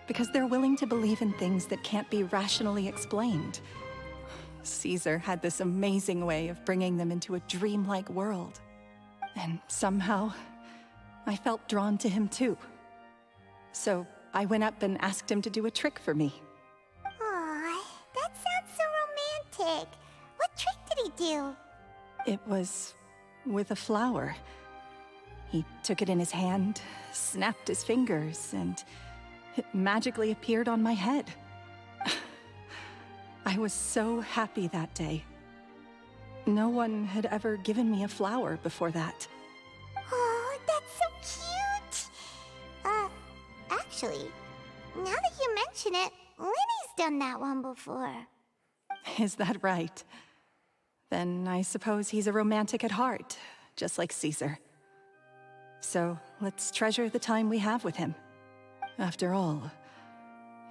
because they're willing to believe in things that can't be rationally explained. Caesar had this amazing way of bringing them into a dreamlike world. And somehow, I felt drawn to him too. So I went up and asked him to do a trick for me. Aw, that sounds so romantic. What trick did he do? It was with a flower. He took it in his hand, snapped his fingers, and it magically appeared on my head. I was so happy that day. No one had ever given me a flower before that. Oh, that's so cute! Actually, now that you mention it, Lyney's done that one before. Is that right? Then I suppose he's a romantic at heart, just like Caesar. So let's treasure the time we have with him. After all,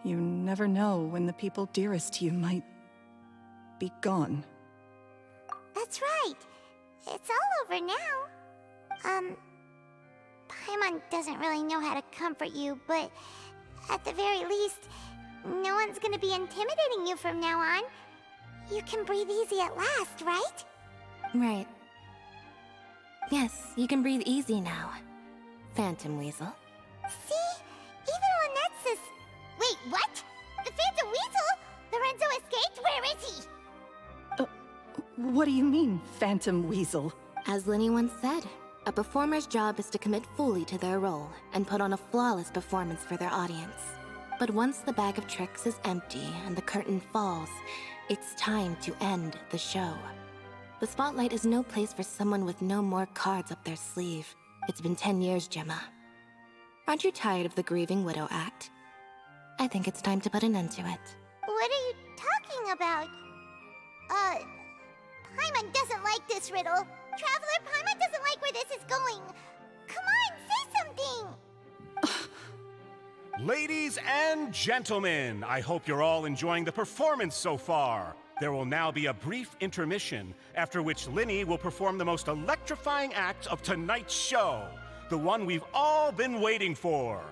you never know when the people dearest to you might be gone. That's right. It's all over now. Paimon doesn't really know how to comfort you, but at the very least, no one's gonna be intimidating you from now on. You can breathe easy at last, right? Right. Yes, you can breathe easy now, Phantom Weasel. See? Even Lynette says... Wait, what? The Phantom Weasel? Lorenzo escaped? Where is he? What do you mean, Phantom Weasel? As Lyney once said, a performer's job is to commit fully to their role and put on a flawless performance for their audience. But once the bag of tricks is empty and the curtain falls, it's time to end the show. The spotlight is no place for someone with no more cards up their sleeve. It's been 10 years, Gemma. Aren't you tired of the grieving widow act? I think it's time to put an end to it. What are you talking about? Paimon doesn't like this riddle. Traveler, Paimon doesn't like where this is going. Come on, say something! Ladies and gentlemen, I hope you're all enjoying the performance so far. There will now be a brief intermission, after which Lyney will perform the most electrifying act of tonight's show, the one we've all been waiting for.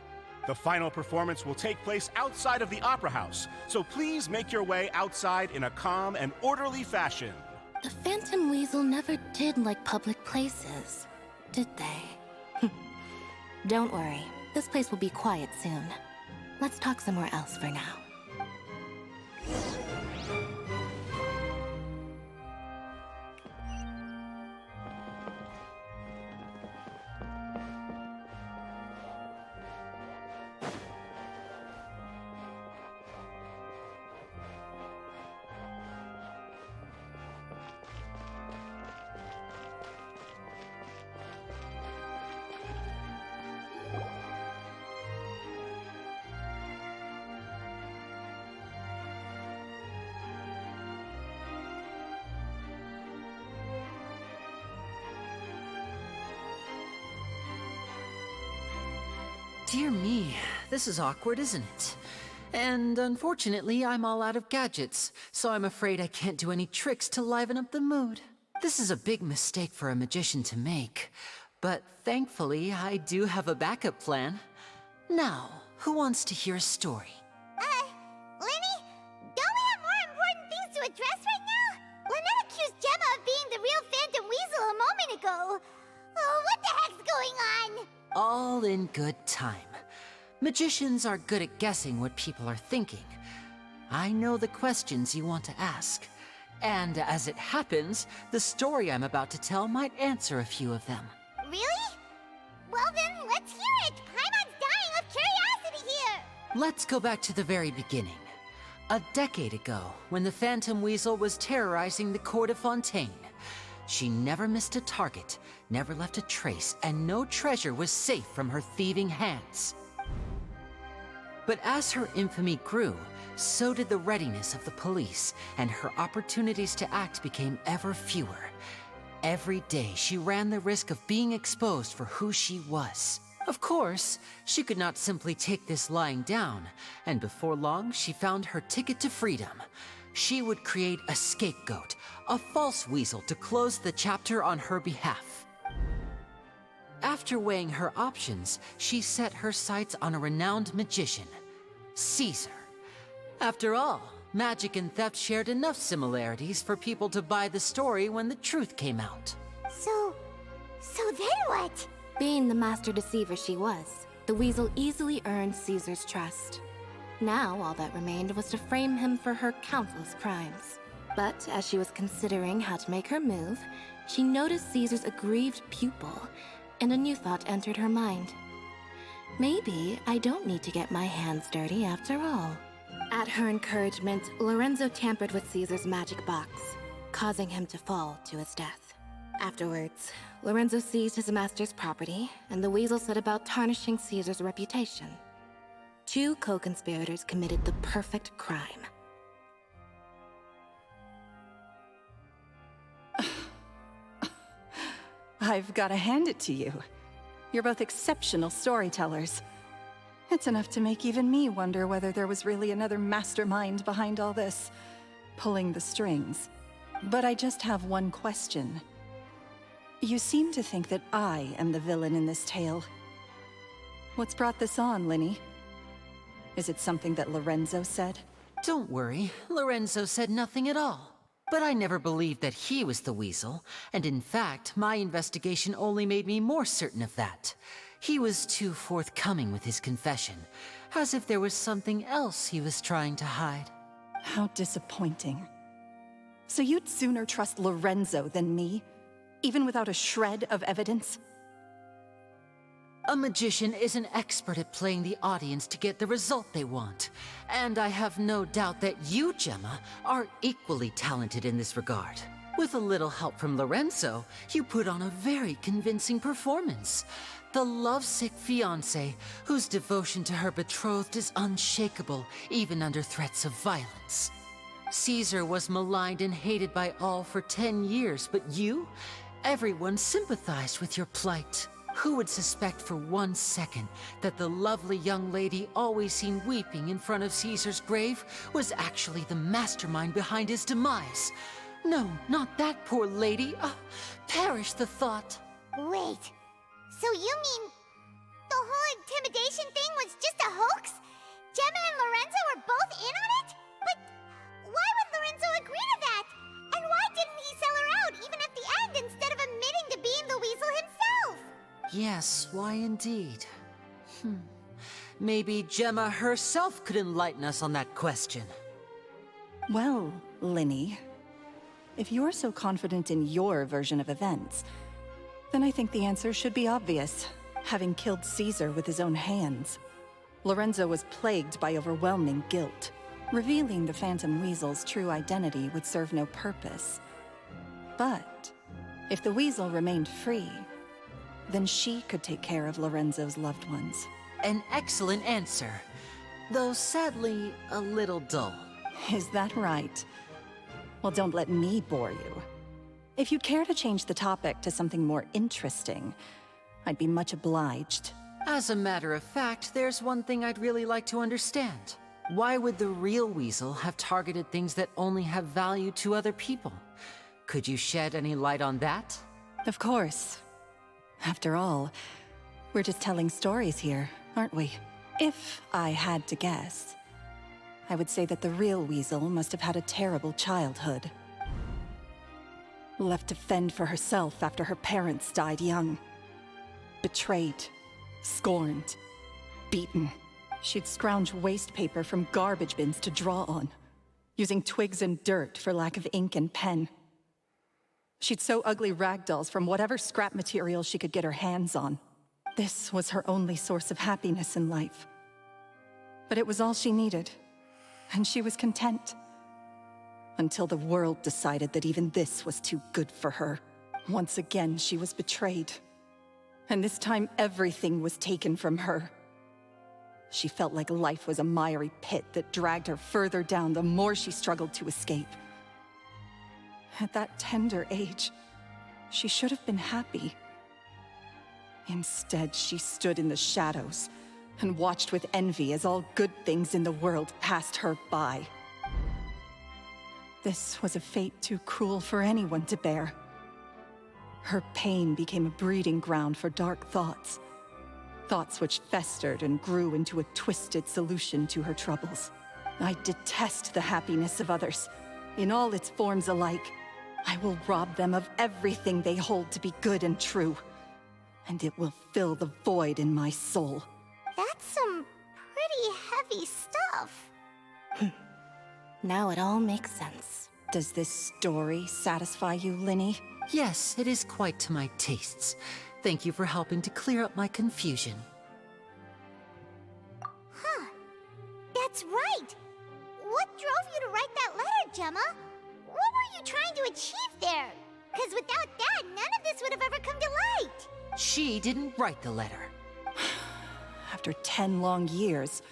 The final performance will take place outside of the Opera House, so please make your way outside in a calm and orderly fashion. The Phantom Weasel never did like public places, did they? Don't worry, this place will be quiet soon. Let's talk somewhere else for now. Dear me, this is awkward, isn't it? And unfortunately, I'm all out of gadgets, so I'm afraid I can't do any tricks to liven up the mood. This is a big mistake for a magician to make, but thankfully, I do have a backup plan. Now, who wants to hear a story? Lyney, don't we have more important things to address right now? Lynette accused Gemma of being the real Phantom Weasel a moment ago. Oh, what the heck's going on? All in good time. Magicians are good at guessing what people are thinking. I know the questions you want to ask. And as it happens, the story I'm about to tell might answer a few of them. Really? Well then, let's hear it! Paimon's dying of curiosity here! Let's go back to the very beginning. A decade ago, when the Phantom Weasel was terrorizing the court of Fontaine. She never missed a target, never left a trace, and no treasure was safe from her thieving hands. But as her infamy grew, so did the readiness of the police, and her opportunities to act became ever fewer. Every day, she ran the risk of being exposed for who she was. Of course, she could not simply take this lying down, and before long, she found her ticket to freedom. She would create a scapegoat, a false weasel to close the chapter on her behalf. After weighing her options, she set her sights on a renowned magician, Caesar. After all, magic and theft shared enough similarities for people to buy the story when the truth came out. So then what? Being the master deceiver she was, the weasel easily earned Caesar's trust. Now, all that remained was to frame him for her countless crimes. But as she was considering how to make her move, she noticed Caesar's aggrieved pupil, and a new thought entered her mind. Maybe I don't need to get my hands dirty after all. At her encouragement, Lorenzo tampered with Caesar's magic box, causing him to fall to his death. Afterwards, Lorenzo seized his master's property, and the weasel set about tarnishing Caesar's reputation. Two co-conspirators committed the perfect crime. I've got to hand it to you. You're both exceptional storytellers. It's enough to make even me wonder whether there was really another mastermind behind all this, pulling the strings. But I just have one question. You seem to think that I am the villain in this tale. What's brought this on, Lyney? Is it something that Lorenzo said? Don't worry, Lorenzo said nothing at all. But I never believed that he was the weasel, and in fact, my investigation only made me more certain of that. He was too forthcoming with his confession, as if there was something else he was trying to hide. How disappointing. So you'd sooner trust Lorenzo than me, even without a shred of evidence? A magician is an expert at playing the audience to get the result they want. And I have no doubt that you, Gemma, are equally talented in this regard. With a little help from Lorenzo, you put on a very convincing performance. The lovesick fiancé, whose devotion to her betrothed is unshakable, even under threats of violence. Caesar was maligned and hated by all for 10 years, but you? Everyone sympathized with your plight. Who would suspect for 1 second that the lovely young lady always seen weeping in front of Caesar's grave was actually the mastermind behind his demise? No, not that poor lady. Perish the thought. Wait, so you mean the whole intimidation thing was just a hoax? Gemma and Lorenzo were both in on it? But why would Lorenzo agree to that? And why didn't he sell her out even at the end instead of admitting to being the weasel himself? Yes, why indeed? Maybe Gemma herself could enlighten us on that question. Well, Lyney, if you're so confident in your version of events, then I think the answer should be obvious. Having killed Caesar with his own hands, Lorenzo was plagued by overwhelming guilt. Revealing the Phantom Weasel's true identity would serve no purpose. But if the Weasel remained free, then she could take care of Lorenzo's loved ones. An excellent answer, though sadly a little dull. Is that right? Well, don't let me bore you. If you'd care to change the topic to something more interesting, I'd be much obliged. As a matter of fact, there's one thing I'd really like to understand. Why would the real Weasel have targeted things that only have value to other people? Could you shed any light on that? Of course. After all, we're just telling stories here, aren't we? If I had to guess, I would say that the real Weasel must have had a terrible childhood. Left to fend for herself after her parents died young. Betrayed, scorned, beaten. She'd scrounge waste paper from garbage bins to draw on, using twigs and dirt for lack of ink and pen. She'd sew ugly rag dolls from whatever scrap material she could get her hands on. This was her only source of happiness in life. But it was all she needed, and she was content. Until the world decided that even this was too good for her. Once again, she was betrayed. And this time, everything was taken from her. She felt like life was a miry pit that dragged her further down the more she struggled to escape. At that tender age, she should have been happy. Instead, she stood in the shadows and watched with envy as all good things in the world passed her by. This was a fate too cruel for anyone to bear. Her pain became a breeding ground for dark thoughts. Thoughts which festered and grew into a twisted solution to her troubles. I detest the happiness of others, in all its forms alike. I will rob them of everything they hold to be good and true, and it will fill the void in my soul. That's some pretty heavy stuff. Now it all makes sense. Does this story satisfy you, Lyney? Yes, it is quite to my tastes. Thank you for helping to clear up my confusion. Huh. That's right. What drove you to write that letter, Gemma? What were you trying to achieve there? Because without that, none of this would have ever come to light. She didn't write the letter. After 10 long years,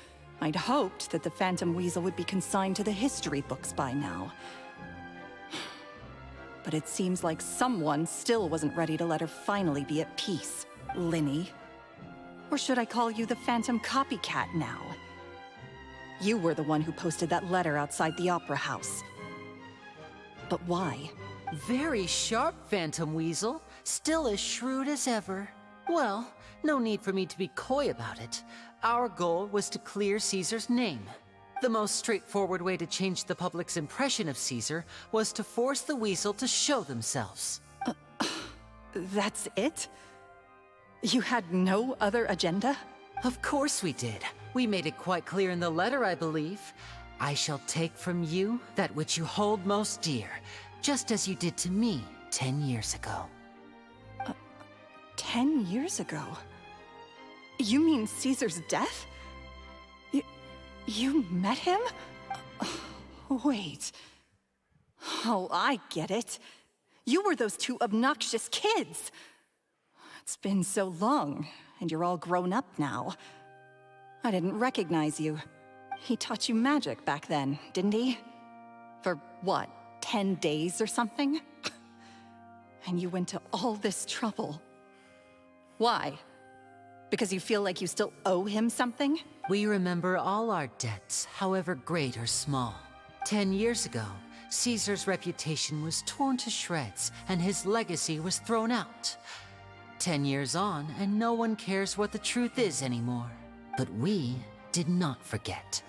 I'd hoped that the Phantom Weasel would be consigned to the history books by now. But it seems like someone still wasn't ready to let her finally be at peace. Lyney. Or should I call you the Phantom Copycat now? You were the one who posted that letter outside the Opera House. But why? Very sharp, Phantom Weasel. Still as shrewd as ever. Well, no need for me to be coy about it. Our goal was to clear Caesar's name. The most straightforward way to change the public's impression of Caesar was to force the Weasel to show themselves. That's it? You had no other agenda? Of course we did. We made it quite clear in the letter, I believe. I shall take from you that which you hold most dear, just as you did to me 10 years ago. 10 years ago? You mean Caesar's death? You met him? Wait. Oh, I get it. You were those two obnoxious kids. It's been so long, and you're all grown up now. I didn't recognize you. He taught you magic back then, didn't he? For what, 10 days or something? And you went to all this trouble. Why? Because you feel like you still owe him something? We remember all our debts, however great or small. 10 years ago, Caesar's reputation was torn to shreds, and his legacy was thrown out. 10 years on, and no one cares what the truth is anymore. But we did not forget,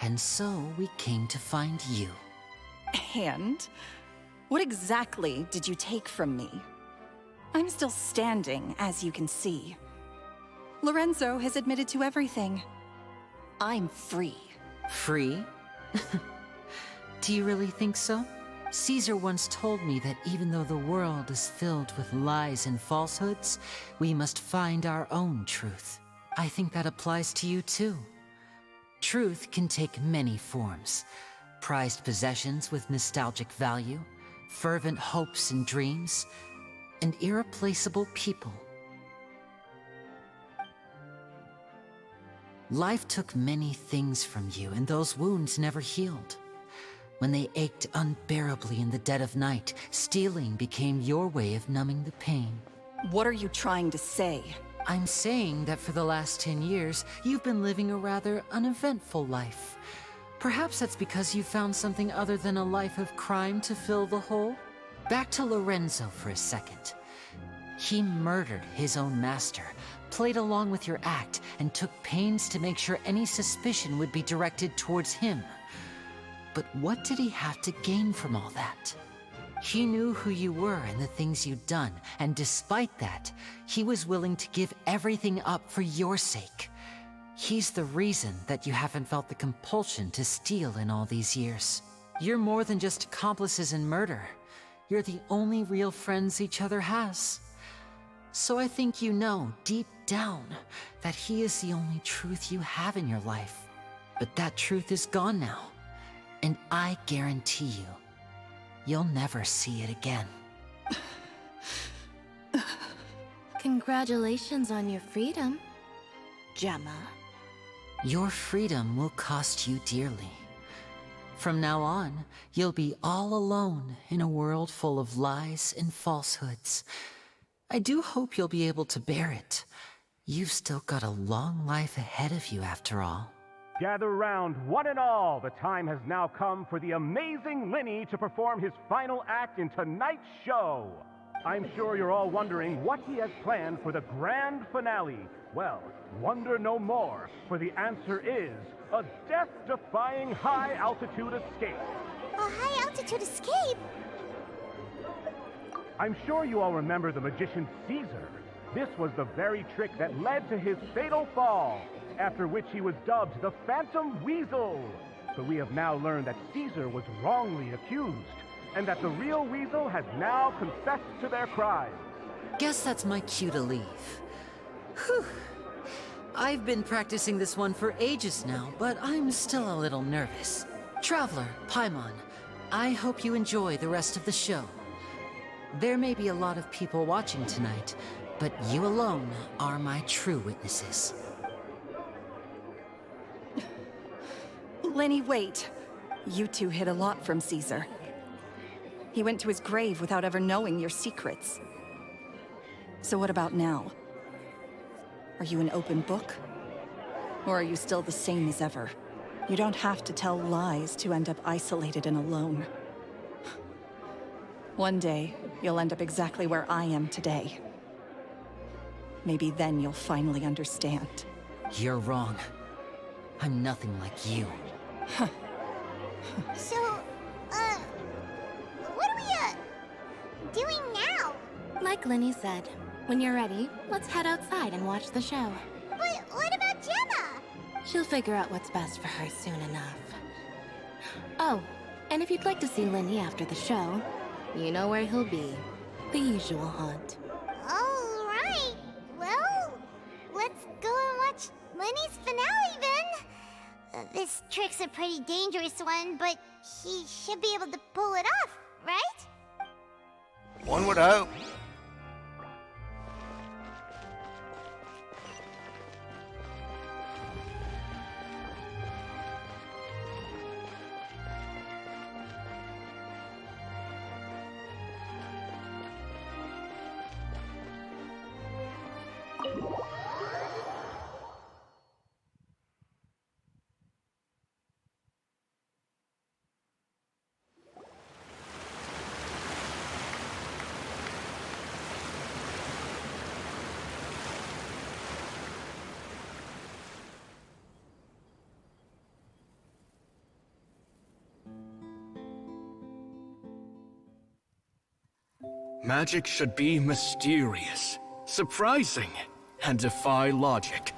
and so we came to find you. And? What exactly did you take from me? I'm still standing, as you can see. Lorenzo has admitted to everything. I'm free. Free? Do you really think so? Caesar once told me that even though the world is filled with lies and falsehoods, we must find our own truth. I think that applies to you too. Truth can take many forms. Prized possessions with nostalgic value, fervent hopes and dreams, and irreplaceable people. Life took many things from you, and those wounds never healed. When they ached unbearably in the dead of night, stealing became your way of numbing the pain. What are you trying to say? I'm saying that for the last 10 years, you've been living a rather uneventful life. Perhaps that's because you found something other than a life of crime to fill the hole? Back to Lorenzo for a second. He murdered his own master, played along with your act, and took pains to make sure any suspicion would be directed towards him. But what did he have to gain from all that? He knew who you were and the things you'd done, and despite that, he was willing to give everything up for your sake. He's the reason that you haven't felt the compulsion to steal in all these years. You're more than just accomplices in murder. You're the only real friends each other has. So I think you know, deep down, that he is the only truth you have in your life. But that truth is gone now. And I guarantee you, you'll never see it again. Congratulations on your freedom, Gemma. Your freedom will cost you dearly. From now on, you'll be all alone in a world full of lies and falsehoods. I do hope you'll be able to bear it. You've still got a long life ahead of you after all. Gather round, one and all. The time has now come for the amazing Lyney to perform his final act in tonight's show. I'm sure you're all wondering what he has planned for the grand finale. Well, wonder no more, for the answer is a death-defying high-altitude escape. A high-altitude escape? I'm sure you all remember the magician Caesar. This was the very trick that led to his fatal fall, after which he was dubbed the Phantom Weasel. So we have now learned that Caesar was wrongly accused, and that the real Weasel has now confessed to their crime. Guess that's my cue to leave. Whew. I've been practicing this one for ages now, but I'm still a little nervous. Traveler, Paimon, I hope you enjoy the rest of the show. There may be a lot of people watching tonight, but you alone are my true witnesses. Lyney, wait. You two hid a lot from Caesar. He went to his grave without ever knowing your secrets. So what about now? Are you an open book? Or are you still the same as ever? You don't have to tell lies to end up isolated and alone. One day, you'll end up exactly where I am today. Maybe then you'll finally understand. You're wrong. I'm nothing like you. So, what are we, doing now? Like Lyney said, when you're ready, let's head outside and watch the show. But what about Gemma? She'll figure out what's best for her soon enough. Oh, and if you'd like to see Lyney after the show, you know where he'll be. The usual haunt. All right. Well, let's go and watch Lyney's finale then. This trick's a pretty dangerous one, but he should be able to pull it off, right? One would hope. Magic should be mysterious, surprising, and defy logic.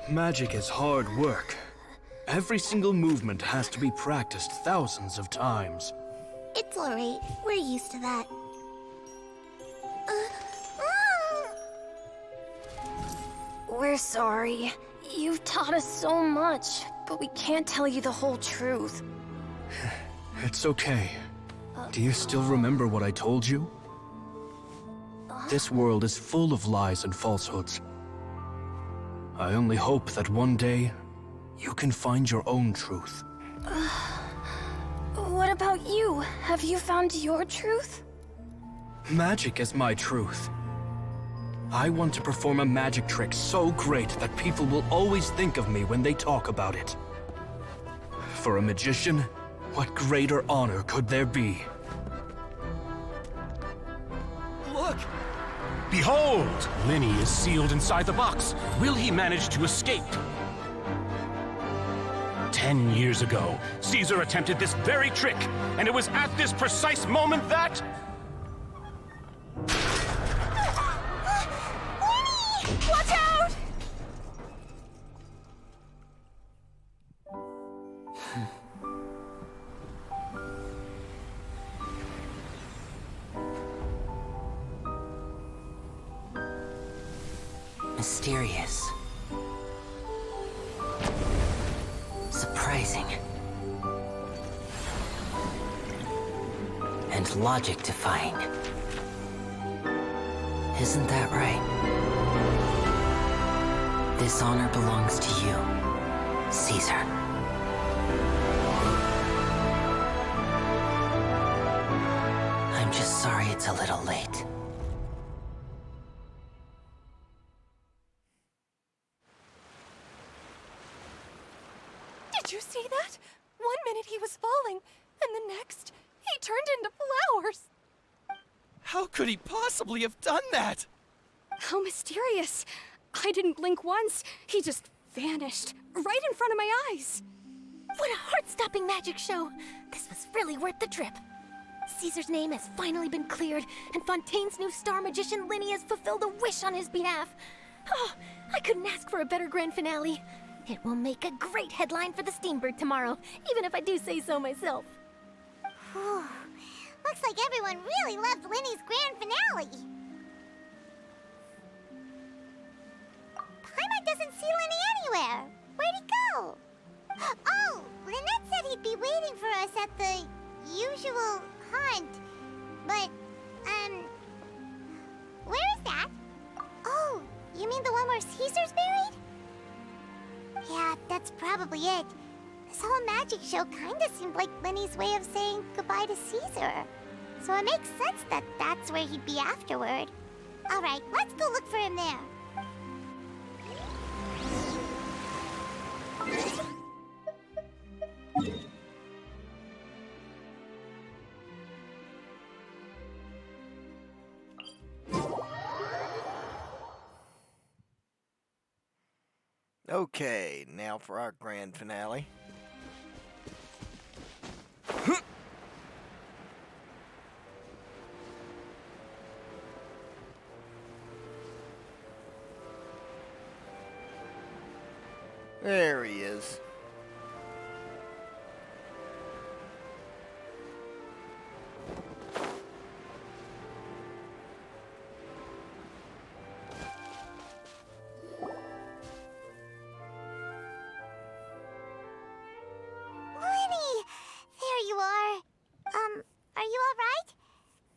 Magic is hard work. Every single movement has to be practiced thousands of times. It's alright. We're used to that. We're sorry. You've taught us so much, but we can't tell you the whole truth. It's okay. Do you still remember what I told you? This world is full of lies and falsehoods. I only hope that one day, you can find your own truth. What about you? Have you found your truth? Magic is my truth. I want to perform a magic trick so great that people will always think of me when they talk about it. For a magician, what greater honor could there be? Look! Behold! Lyney is sealed inside the box. Will he manage to escape? 10 years ago, Caesar attempted this very trick, and it was at this precise moment that... Watch out! Mysterious. Surprising. And logic-defying. Isn't that right? This honor belongs to you, Caesar. I'm just sorry it's a little late. Did you see that? 1 minute he was falling, and the next, he turned into flowers. How could he possibly have done that? How mysterious. I didn't blink once. He just vanished, right in front of my eyes. What a heart-stopping magic show! This was really worth the trip. Caesar's name has finally been cleared, and Fontaine's new star magician Lyney has fulfilled a wish on his behalf. Oh, I couldn't ask for a better grand finale. It will make a great headline for the Steambird tomorrow, even if I do say so myself. Whew. Looks like everyone really loved Lyney's grand finale. Paimon doesn't see Lyney anywhere. Where'd he go? Oh, Lynette said he'd be waiting for us at the usual haunt. But, where is that? Oh, you mean the one where Caesar's buried? Yeah, that's probably it. This whole magic show kinda seemed like Lyney's way of saying goodbye to Caesar. So it makes sense that that's where he'd be afterward. Alright, let's go look for him there. Okay, now for our grand finale. There he is.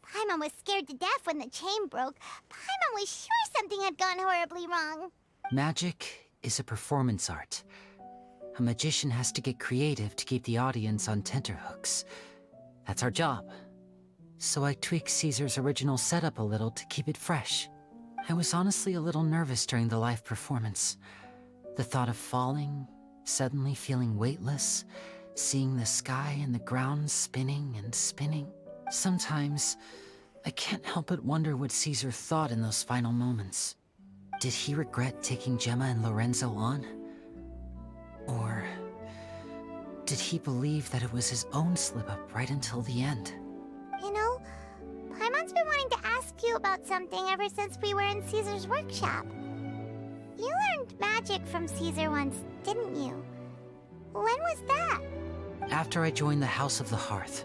Paimon was scared to death when the chain broke. Paimon was sure something had gone horribly wrong. Magic is a performance art. A magician has to get creative to keep the audience on tenterhooks. That's our job. So I tweaked Caesar's original setup a little to keep it fresh. I was honestly a little nervous during the live performance. The thought of falling, suddenly feeling weightless, seeing the sky and the ground spinning and spinning. Sometimes, I can't help but wonder what Caesar thought in those final moments. Did he regret taking Gemma and Lorenzo on? Or did he believe that it was his own slip-up right until the end? You know, Paimon Paimon's been wanting to ask you about something ever since we were in Caesar's workshop. You learned magic from Caesar once, didn't you? When was that? After I joined the House of the Hearth.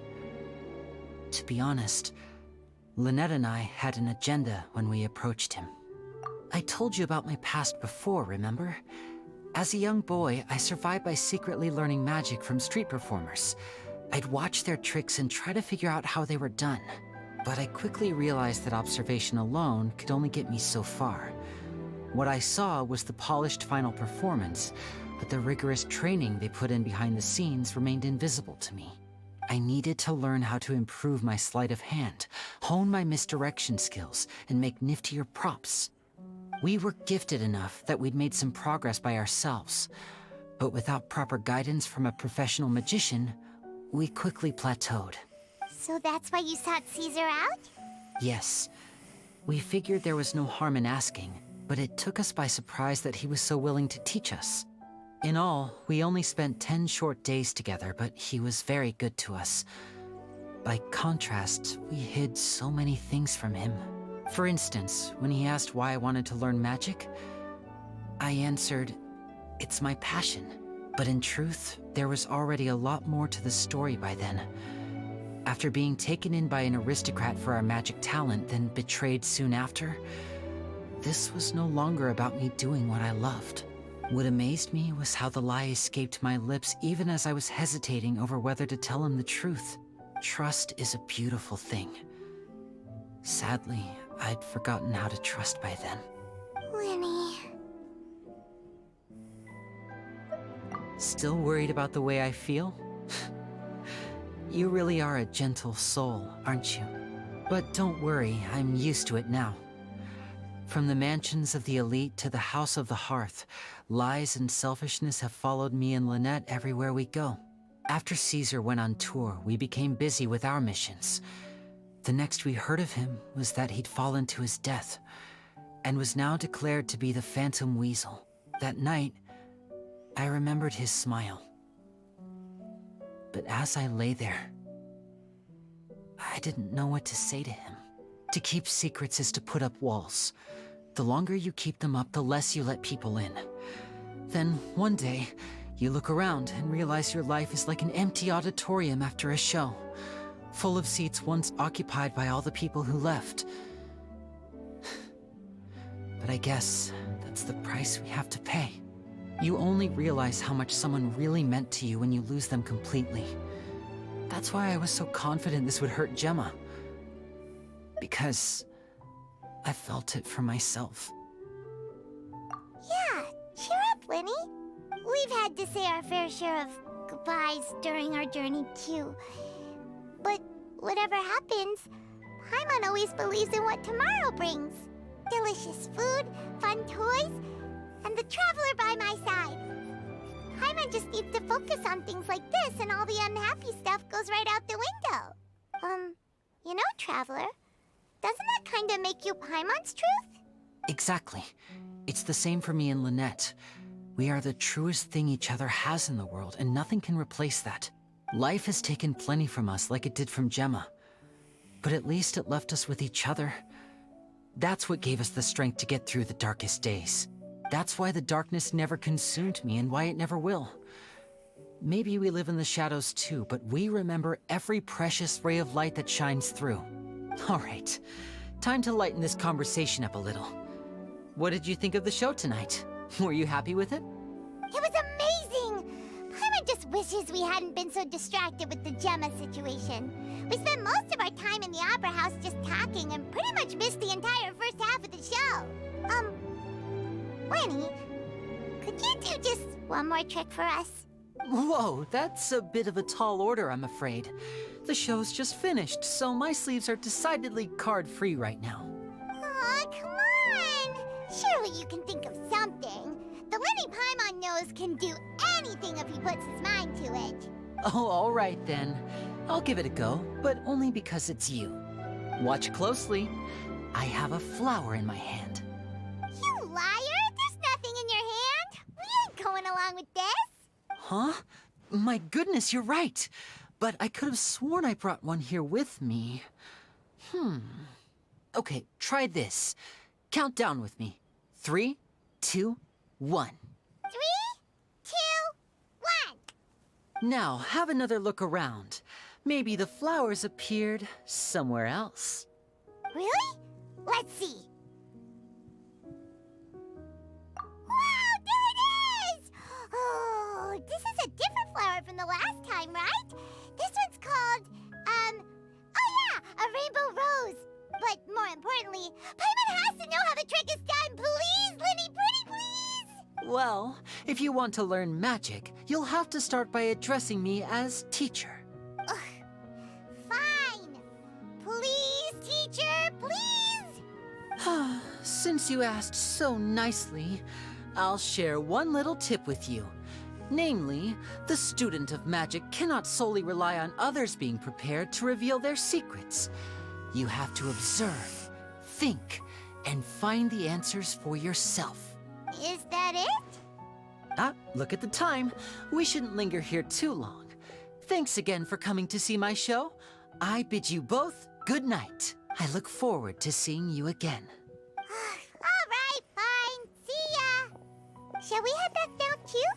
To be honest, Lynette and I had an agenda when we approached him. I told you about my past before, remember? As a young boy, I survived by secretly learning magic from street performers. I'd watch their tricks and try to figure out how they were done. But I quickly realized that observation alone could only get me so far. What I saw was the polished final performance, but the rigorous training they put in behind the scenes remained invisible to me. I needed to learn how to improve my sleight of hand, hone my misdirection skills, and make niftier props. We were gifted enough that we'd made some progress by ourselves, but without proper guidance from a professional magician, we quickly plateaued. So that's why you sought Caesar out? Yes. We figured there was no harm in asking, but it took us by surprise that he was so willing to teach us. In all, we only spent 10 short days together, but he was very good to us. By contrast, we hid so many things from him. For instance, when he asked why I wanted to learn magic, I answered, "It's my passion." But in truth, there was already a lot more to the story by then. After being taken in by an aristocrat for our magic talent, then betrayed soon after, this was no longer about me doing what I loved. What amazed me was how the lie escaped my lips even as I was hesitating over whether to tell him the truth. Trust is a beautiful thing. Sadly, I'd forgotten how to trust by then. Lyney. Still worried about the way I feel? You really are a gentle soul, aren't you? But don't worry, I'm used to it now. From the mansions of the elite to the House of the Hearth, lies and selfishness have followed me and Lynette everywhere we go. After Caesar went on tour, we became busy with our missions. The next we heard of him was that he'd fallen to his death, and was now declared to be the Phantom Weasel. That night, I remembered his smile. But as I lay there, I didn't know what to say to him. To keep secrets is to put up walls. The longer you keep them up, the less you let people in. Then, one day, you look around and realize your life is like an empty auditorium after a show, full of seats once occupied by all the people who left. But I guess that's the price we have to pay. You only realize how much someone really meant to you when you lose them completely. That's why I was so confident this would hurt Gemma. Because I felt it for myself. Yeah, cheer up, Lyney. We've had to say our fair share of goodbyes during our journey, too. But whatever happens, Paimon always believes in what tomorrow brings. Delicious food, fun toys, and the Traveler by my side. Paimon just needs to focus on things like this, and all the unhappy stuff goes right out the window. You know, Traveler, doesn't that kind of make you Paimon's truth? Exactly. It's the same for me and Lynette. We are the truest thing each other has in the world, and nothing can replace that. Life has taken plenty from us, like it did from Gemma. But at least it left us with each other. That's what gave us the strength to get through the darkest days. That's why the darkness never consumed me, and why it never will. Maybe we live in the shadows too, but we remember every precious ray of light that shines through. All right, time to lighten this conversation up a little. What did you think of the show tonight? Were you happy with it? It was amazing! Paimon just wishes we hadn't been so distracted with the Gemma situation. We spent most of our time in the Opera House just talking and pretty much missed the entire first half of the show. Lyney, could you do just one more trick for us? Whoa, that's a bit of a tall order, I'm afraid. The show's just finished, so my sleeves are decidedly card-free right now. Aw, come on! Surely you can think of something. The Lyney Paimon knows can do anything if he puts his mind to it. Oh, all right then. I'll give it a go, but only because it's you. Watch closely. I have a flower in my hand. You liar! There's nothing in your hand! We ain't going along with this! Huh? My goodness, you're right. But I could have sworn I brought one here with me. Okay, try this. Count down with me. 3, 2, 1. 3, 2, 1. Now, have another look around. Maybe the flowers appeared somewhere else. Really? Let's see. Wow, there it is! Oh, this is a different flower from the last time, right? This one's called, oh yeah, a rainbow rose. But more importantly, Paimon has to know how the trick is done. Please, Lyney, pretty please! Well, if you want to learn magic, you'll have to start by addressing me as teacher. Ugh. Fine. Please, teacher, please! Since you asked so nicely, I'll share one little tip with you. Namely, the student of magic cannot solely rely on others being prepared to reveal their secrets. You have to observe, think, and find the answers for yourself. Is that it? Look at the time. We shouldn't linger here too long. Thanks again for coming to see my show. I bid you both good night. I look forward to seeing you again. All right, fine. See ya. Shall we head back down too?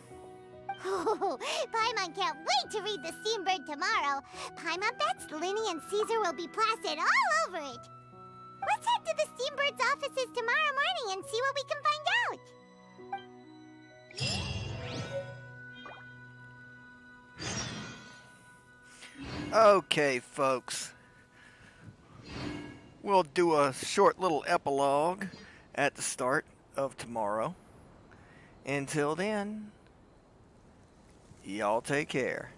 Oh, Paimon can't wait to read The Steambird tomorrow. Paimon bets Lyney and Caesar will be plastered all over it. Let's head to the Steambird's offices tomorrow morning and see what we can find out. Okay, folks. We'll do a short little epilogue at the start of tomorrow. Until then, y'all take care.